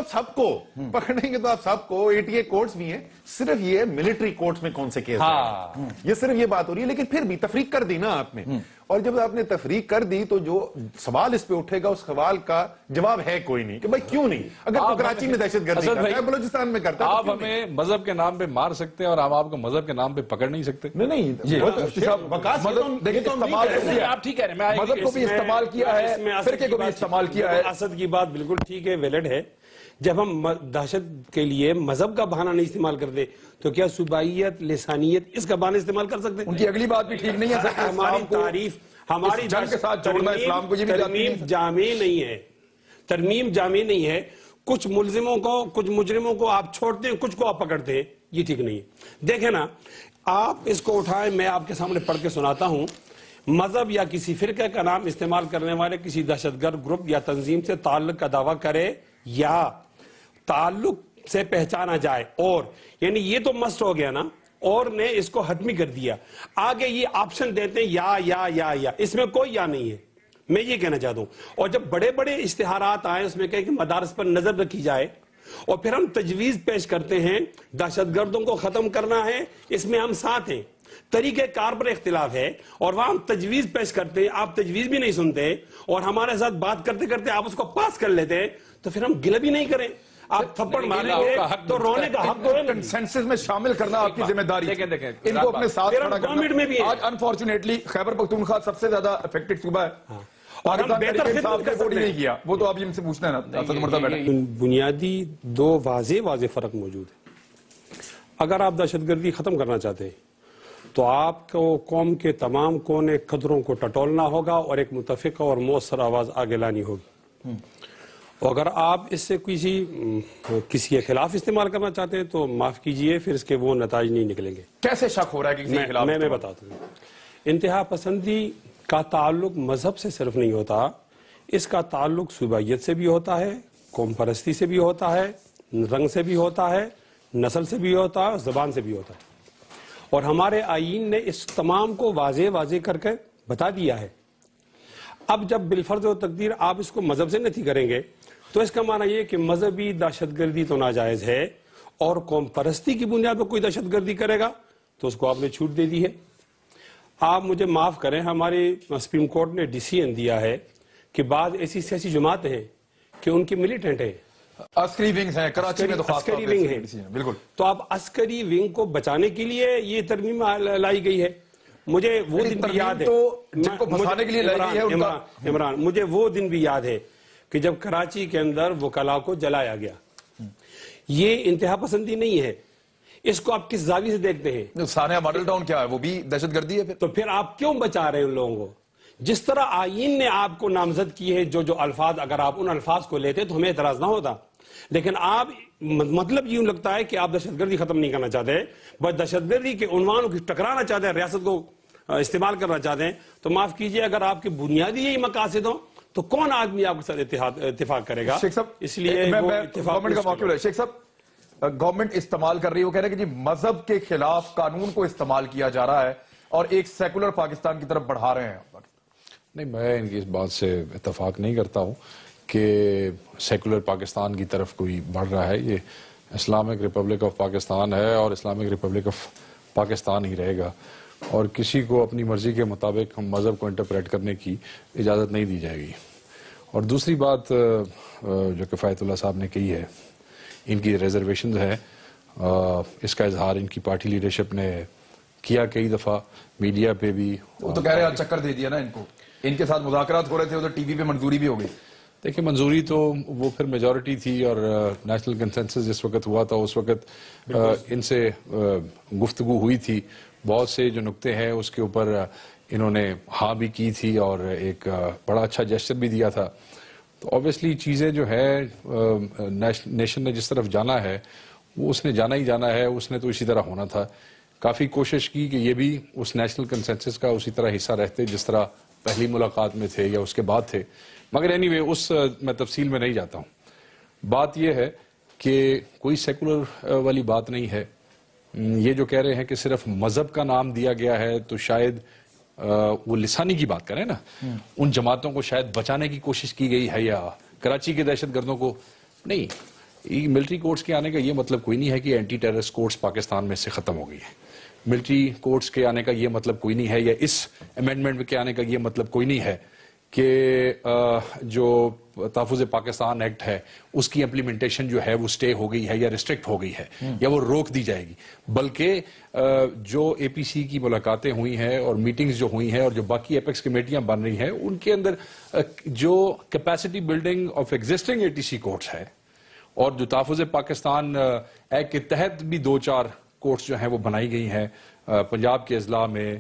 آپ سب کو 88 کورٹس بھی ہیں، صرف یہ ملٹری کورٹس میں کون سے کیس ہیں، یہ صرف یہ بات ہو رہی ہے. لیکن پھر بھی تفریق کر دی نا آپ نے، اور جب آپ نے تفریق کر دی تو جو سوال اس پہ اٹھے گا اس سوال کا جواب ہے کوئی نہیں کہ بھائی کیوں نہیں. اگر تو کراچی میں دہشت گردی کرتا ہے، بلوچستان میں کرتا ہے، آپ ہمیں مذہب کے نام پہ مار سکتے ہیں اور ہم آپ کو مذہب کے نام پہ پکڑ نہیں سکتے. نہیں آپ ٹھیک کہہ رہے ہیں، مذہب کو بھی استعمال کیا ہے، فرقے کو بھی استعمال کیا ہے. اسد کی بات بالکل ٹھیک ہے، ویلڈ ہے. جب ہم دہشت کے لیے مذہب کا بہانہ نہیں استعمال کرتے تو کیا صوبائیت لسانیت اس کا بہانہ استعمال کر سکتے ہیں؟ ان کی اگلی بات بھی ٹھیک نہیں ہے سر، ہماری تعریف ہماری جنگ کے ساتھ جوڑنا اسلام کو یہ بھی ترمیم جامع نہیں ہے، ترمیم جامع نہیں ہے. کچھ ملزموں کو کچھ مجرموں کو آپ چھوڑتے ہیں، کچھ کو آپ پکڑتے ہیں، یہ ٹھیک نہیں ہے. دیکھیں نا، آپ اس کو اٹھائیں، میں آپ کے سامنے پڑھ کے سناتا ہوں. مذہب یا کسی فرقے کا نام استعمال کرنے والے کسی دہشت گرد گروپ یا تنظیم سے تعلق کا دعویٰ کرے یا تعلق سے پہچانا جائے، اور یعنی یہ تو مست ہو گیا نا، اور نے اس کو حتمی کر دیا. آگے یہ آپشن دیتے ہیں یا اس میں کوئی یا نہیں ہے. میں یہ کہنا چاہتا ہوں. اور جب بڑے بڑے اشتہارات آئے اس میں کہ مدارس پر نظر رکھی جائے، اور پھر ہم تجویز پیش کرتے ہیں دہشت گردوں کو ختم کرنا ہے، اس میں ہم ساتھ ہیں، طریقہ کار پر اختلاف ہے، اور وہاں ہم تجویز پیش کرتے ہیں، آپ تجویز بھی نہیں سنتے، اور ہمارے ساتھ بات کرتے کرتے آپ اس کو پاس کر لیتے ہیں، تو پھر ہم گلہ بھی نہیں کریں. آپ تھپڑ ماریں گے تو رونے کا حق تو ہے. کنسنسس میں شامل کرنا آپ کی ذمہ داری ہے. ان کو اپنے ساتھ کھڑا کرنا. آج انفارچونیٹلی خیبر پختونخوا سب سے زیادہ افیکٹڈ صوبہ ہے، اور ہم بہتر خدمت کر سکتے نہیں کیا. وہ تو آپ ان سے پوچھنا ہے نا. بنیادی دو واضح فرق موجود ہے. اگر آپ دہشت گردی ختم کرنا چاہتے ہیں تو آپ کو قوم کے تمام کونے قدروں کو ٹٹولنا ہوگا اور ایک متفقہ اور مؤثر آواز آگے لانی ہوگی. اور اگر آپ اس سے کسی کے خلاف استعمال کرنا چاہتے ہیں تو معاف کیجئے، پھر اس کے وہ نتائج نہیں نکلیں گے. کیسے شک ہو رہا ہے کہ کسی کے خلاف؟ میں بتاتا ہوں. انتہا پسندی کا تعلق مذہب سے صرف نہیں ہوتا، اس کا تعلق صوبائیت سے بھی ہوتا ہے، قوم پرستی سے بھی ہوتا ہے، رنگ سے بھی ہوتا ہے، نسل سے بھی ہوتا ہے، زبان سے بھی ہوتا ہے. اور ہمارے آئین نے اس تمام کو واضح کر کے بتا دیا ہے. اب جب بالفرض و تقدیر آپ اس کو مذہب سے نہیں کریں گے تو اس کا معنی یہ کہ مذہبی دہشت گردی تو ناجائز ہے، اور قوم پرستی کی بنیاد پر کوئی دہشت گردی کرے گا تو اس کو آپ نے چھوٹ دے دی ہے. آپ مجھے معاف کریں، ہماری سپریم کورٹ نے ڈیسیژن دیا ہے کہ بعض ایسی سیاسی جماعتیں ہیں کہ ان کی ملیٹنٹ ہیں، عسکری ونگز ہیں، کراچی میں تو خاص طور پہ بالکل. تو اب عسکری ونگ کو بچانے کے لیے یہ ترمیم لائی گئی ہے. مجھے وہ دن بھی یاد ہے، جن کو پھنسانے کے لیے لائی گئی ہے عمران، مجھے وہ دن بھی یاد ہے کہ جب کراچی کے اندر وکلاء کو جلایا گیا. یہ انتہا پسندی نہیں ہے. اس کو آپ کس زاویے سے دیکھتے ہیں؟ ثانیہ ماڈل ٹاؤن کیا ہے؟ وہ بھی دہشت گردی ہے. تو پھر آپ کیوں بچا رہے ہیں ان لوگوں کو؟ جس طرح آئین نے آپ کو نامزد کی ہے جو الفاظ، اگر آپ ان الفاظ کو لیتے تو ہمیں اعتراض نہ ہوتا. لیکن آپ مطلب یوں لگتا ہے کہ آپ دہشت گردی ختم نہیں کرنا چاہتے، بس دہشت گردی کے عنوان کو ٹکرانا چاہتے ہیں، ریاست کو استعمال کرنا چاہتے ہیں. تو معاف کیجئے، اگر آپ کے بنیادی یہی مقاصد ہوں تو کون آدمی آپ کے ساتھ اتفاق کرے گا؟ اس لیے گورنمنٹ کا موقع ہے. شیخ صاحب، گورنمنٹ استعمال کر رہی ہے، وہ کہہ رہے ہیں کہ جی مذہب کے خلاف قانون کو استعمال کیا جا رہا ہے اور ایک سیکولر پاکستان کی طرف بڑھا رہے ہیں. نہیں، میں ان کی اس بات سے اتفاق نہیں کرتا ہوں کہ سیکولر پاکستان کی طرف کوئی بڑھ رہا ہے. یہ اسلامک ریپبلک آف پاکستان ہے اور اسلامک ریپبلک آف پاکستان ہی رہے گا، اور کسی کو اپنی مرضی کے مطابق ہم مذہب کو انٹرپریٹ کرنے کی اجازت نہیں دی جائے گی. اور دوسری بات جو کفایت اللہ صاحب نے کہی ہے، ان کی ریزرویشنز ہے، اس کا اظہار ان کی پارٹی لیڈرشپ نے کیا کئی دفعہ، میڈیا پہ بھی. وہ تو کہہ رہے ہیں چکر دے دیا نا ان کو، ان کے ساتھ مذاکرات ہو رہے تھے، ادھر ٹی وی پہ منظوری بھی ہو گئی. دیکھیں، منظوری تو وہ پھر میجورٹی تھی، اور نیشنل کنسنسس جس وقت ہوا تھا اس وقت ان سے گفتگو ہوئی تھی. بہت سے جو نکتے ہیں اس کے اوپر انہوں نے ہاں بھی کی تھی اور ایک بڑا اچھا جیسچر بھی دیا تھا. تو آبویسلی چیزیں جو ہے نیشن نے جس طرف جانا ہے وہ اس نے جانا ہی جانا ہے، اس نے تو اسی طرح ہونا تھا. کافی کوشش کی کہ یہ بھی اس نیشنل کنسنسس کا اسی طرح حصہ رہتے جس طرح پہلی ملاقات میں تھے یا اس کے بعد تھے. مگر اینی وے اس میں تفصیل میں نہیں جاتا ہوں. بات یہ ہے کہ کوئی سیکولر والی بات نہیں ہے. یہ جو کہہ رہے ہیں کہ صرف مذہب کا نام دیا گیا ہے تو شاید وہ لسانی کی بات کریں نا، ان جماعتوں کو شاید بچانے کی کوشش کی گئی ہے، یا کراچی کے دہشت گردوں کو نہیں. ملٹری کورٹس کے آنے کا یہ مطلب کوئی نہیں ہے کہ اینٹی ٹیررسٹ کورٹس پاکستان میں سے ختم ہو گئی ہے. ملٹری کورٹس کے آنے کا یہ مطلب کوئی نہیں ہے، یا اس امینڈمنٹ کے آنے کا یہ مطلب کوئی نہیں ہے کہ جو تحفظ پاکستان ایکٹ ہے اس کی امپلیمنٹیشن جو ہے وہ سٹے ہو گئی ہے یا ریسٹرکٹ ہو گئی ہے یا وہ روک دی جائے گی. بلکہ جو اے پی سی کی ملاقاتیں ہوئی ہیں اور میٹنگز جو ہوئی ہیں اور جو باقی ایپیکس کمیٹیاں بن رہی ہیں، ان کے اندر جو capacity building of existing A T C courts ہے اور جو تحفظ پاکستان ایکٹ کے تحت بھی 2-4 کورٹس جو ہیں وہ بنائی گئی ہیں پنجاب کے اضلاع میں،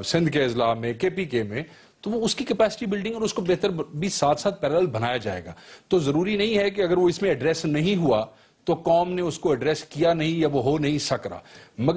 سندھ کے اضلاع میں، KPK میں، تو وہ اس کی کیپیسٹی بلڈنگ اور اس کو بہتر بھی ساتھ ساتھ پیرالل بنایا جائے گا. تو ضروری نہیں ہے کہ اگر وہ اس میں ایڈریس نہیں ہوا تو قوم نے اس کو ایڈریس کیا نہیں یا وہ ہو نہیں سک رہا، مگر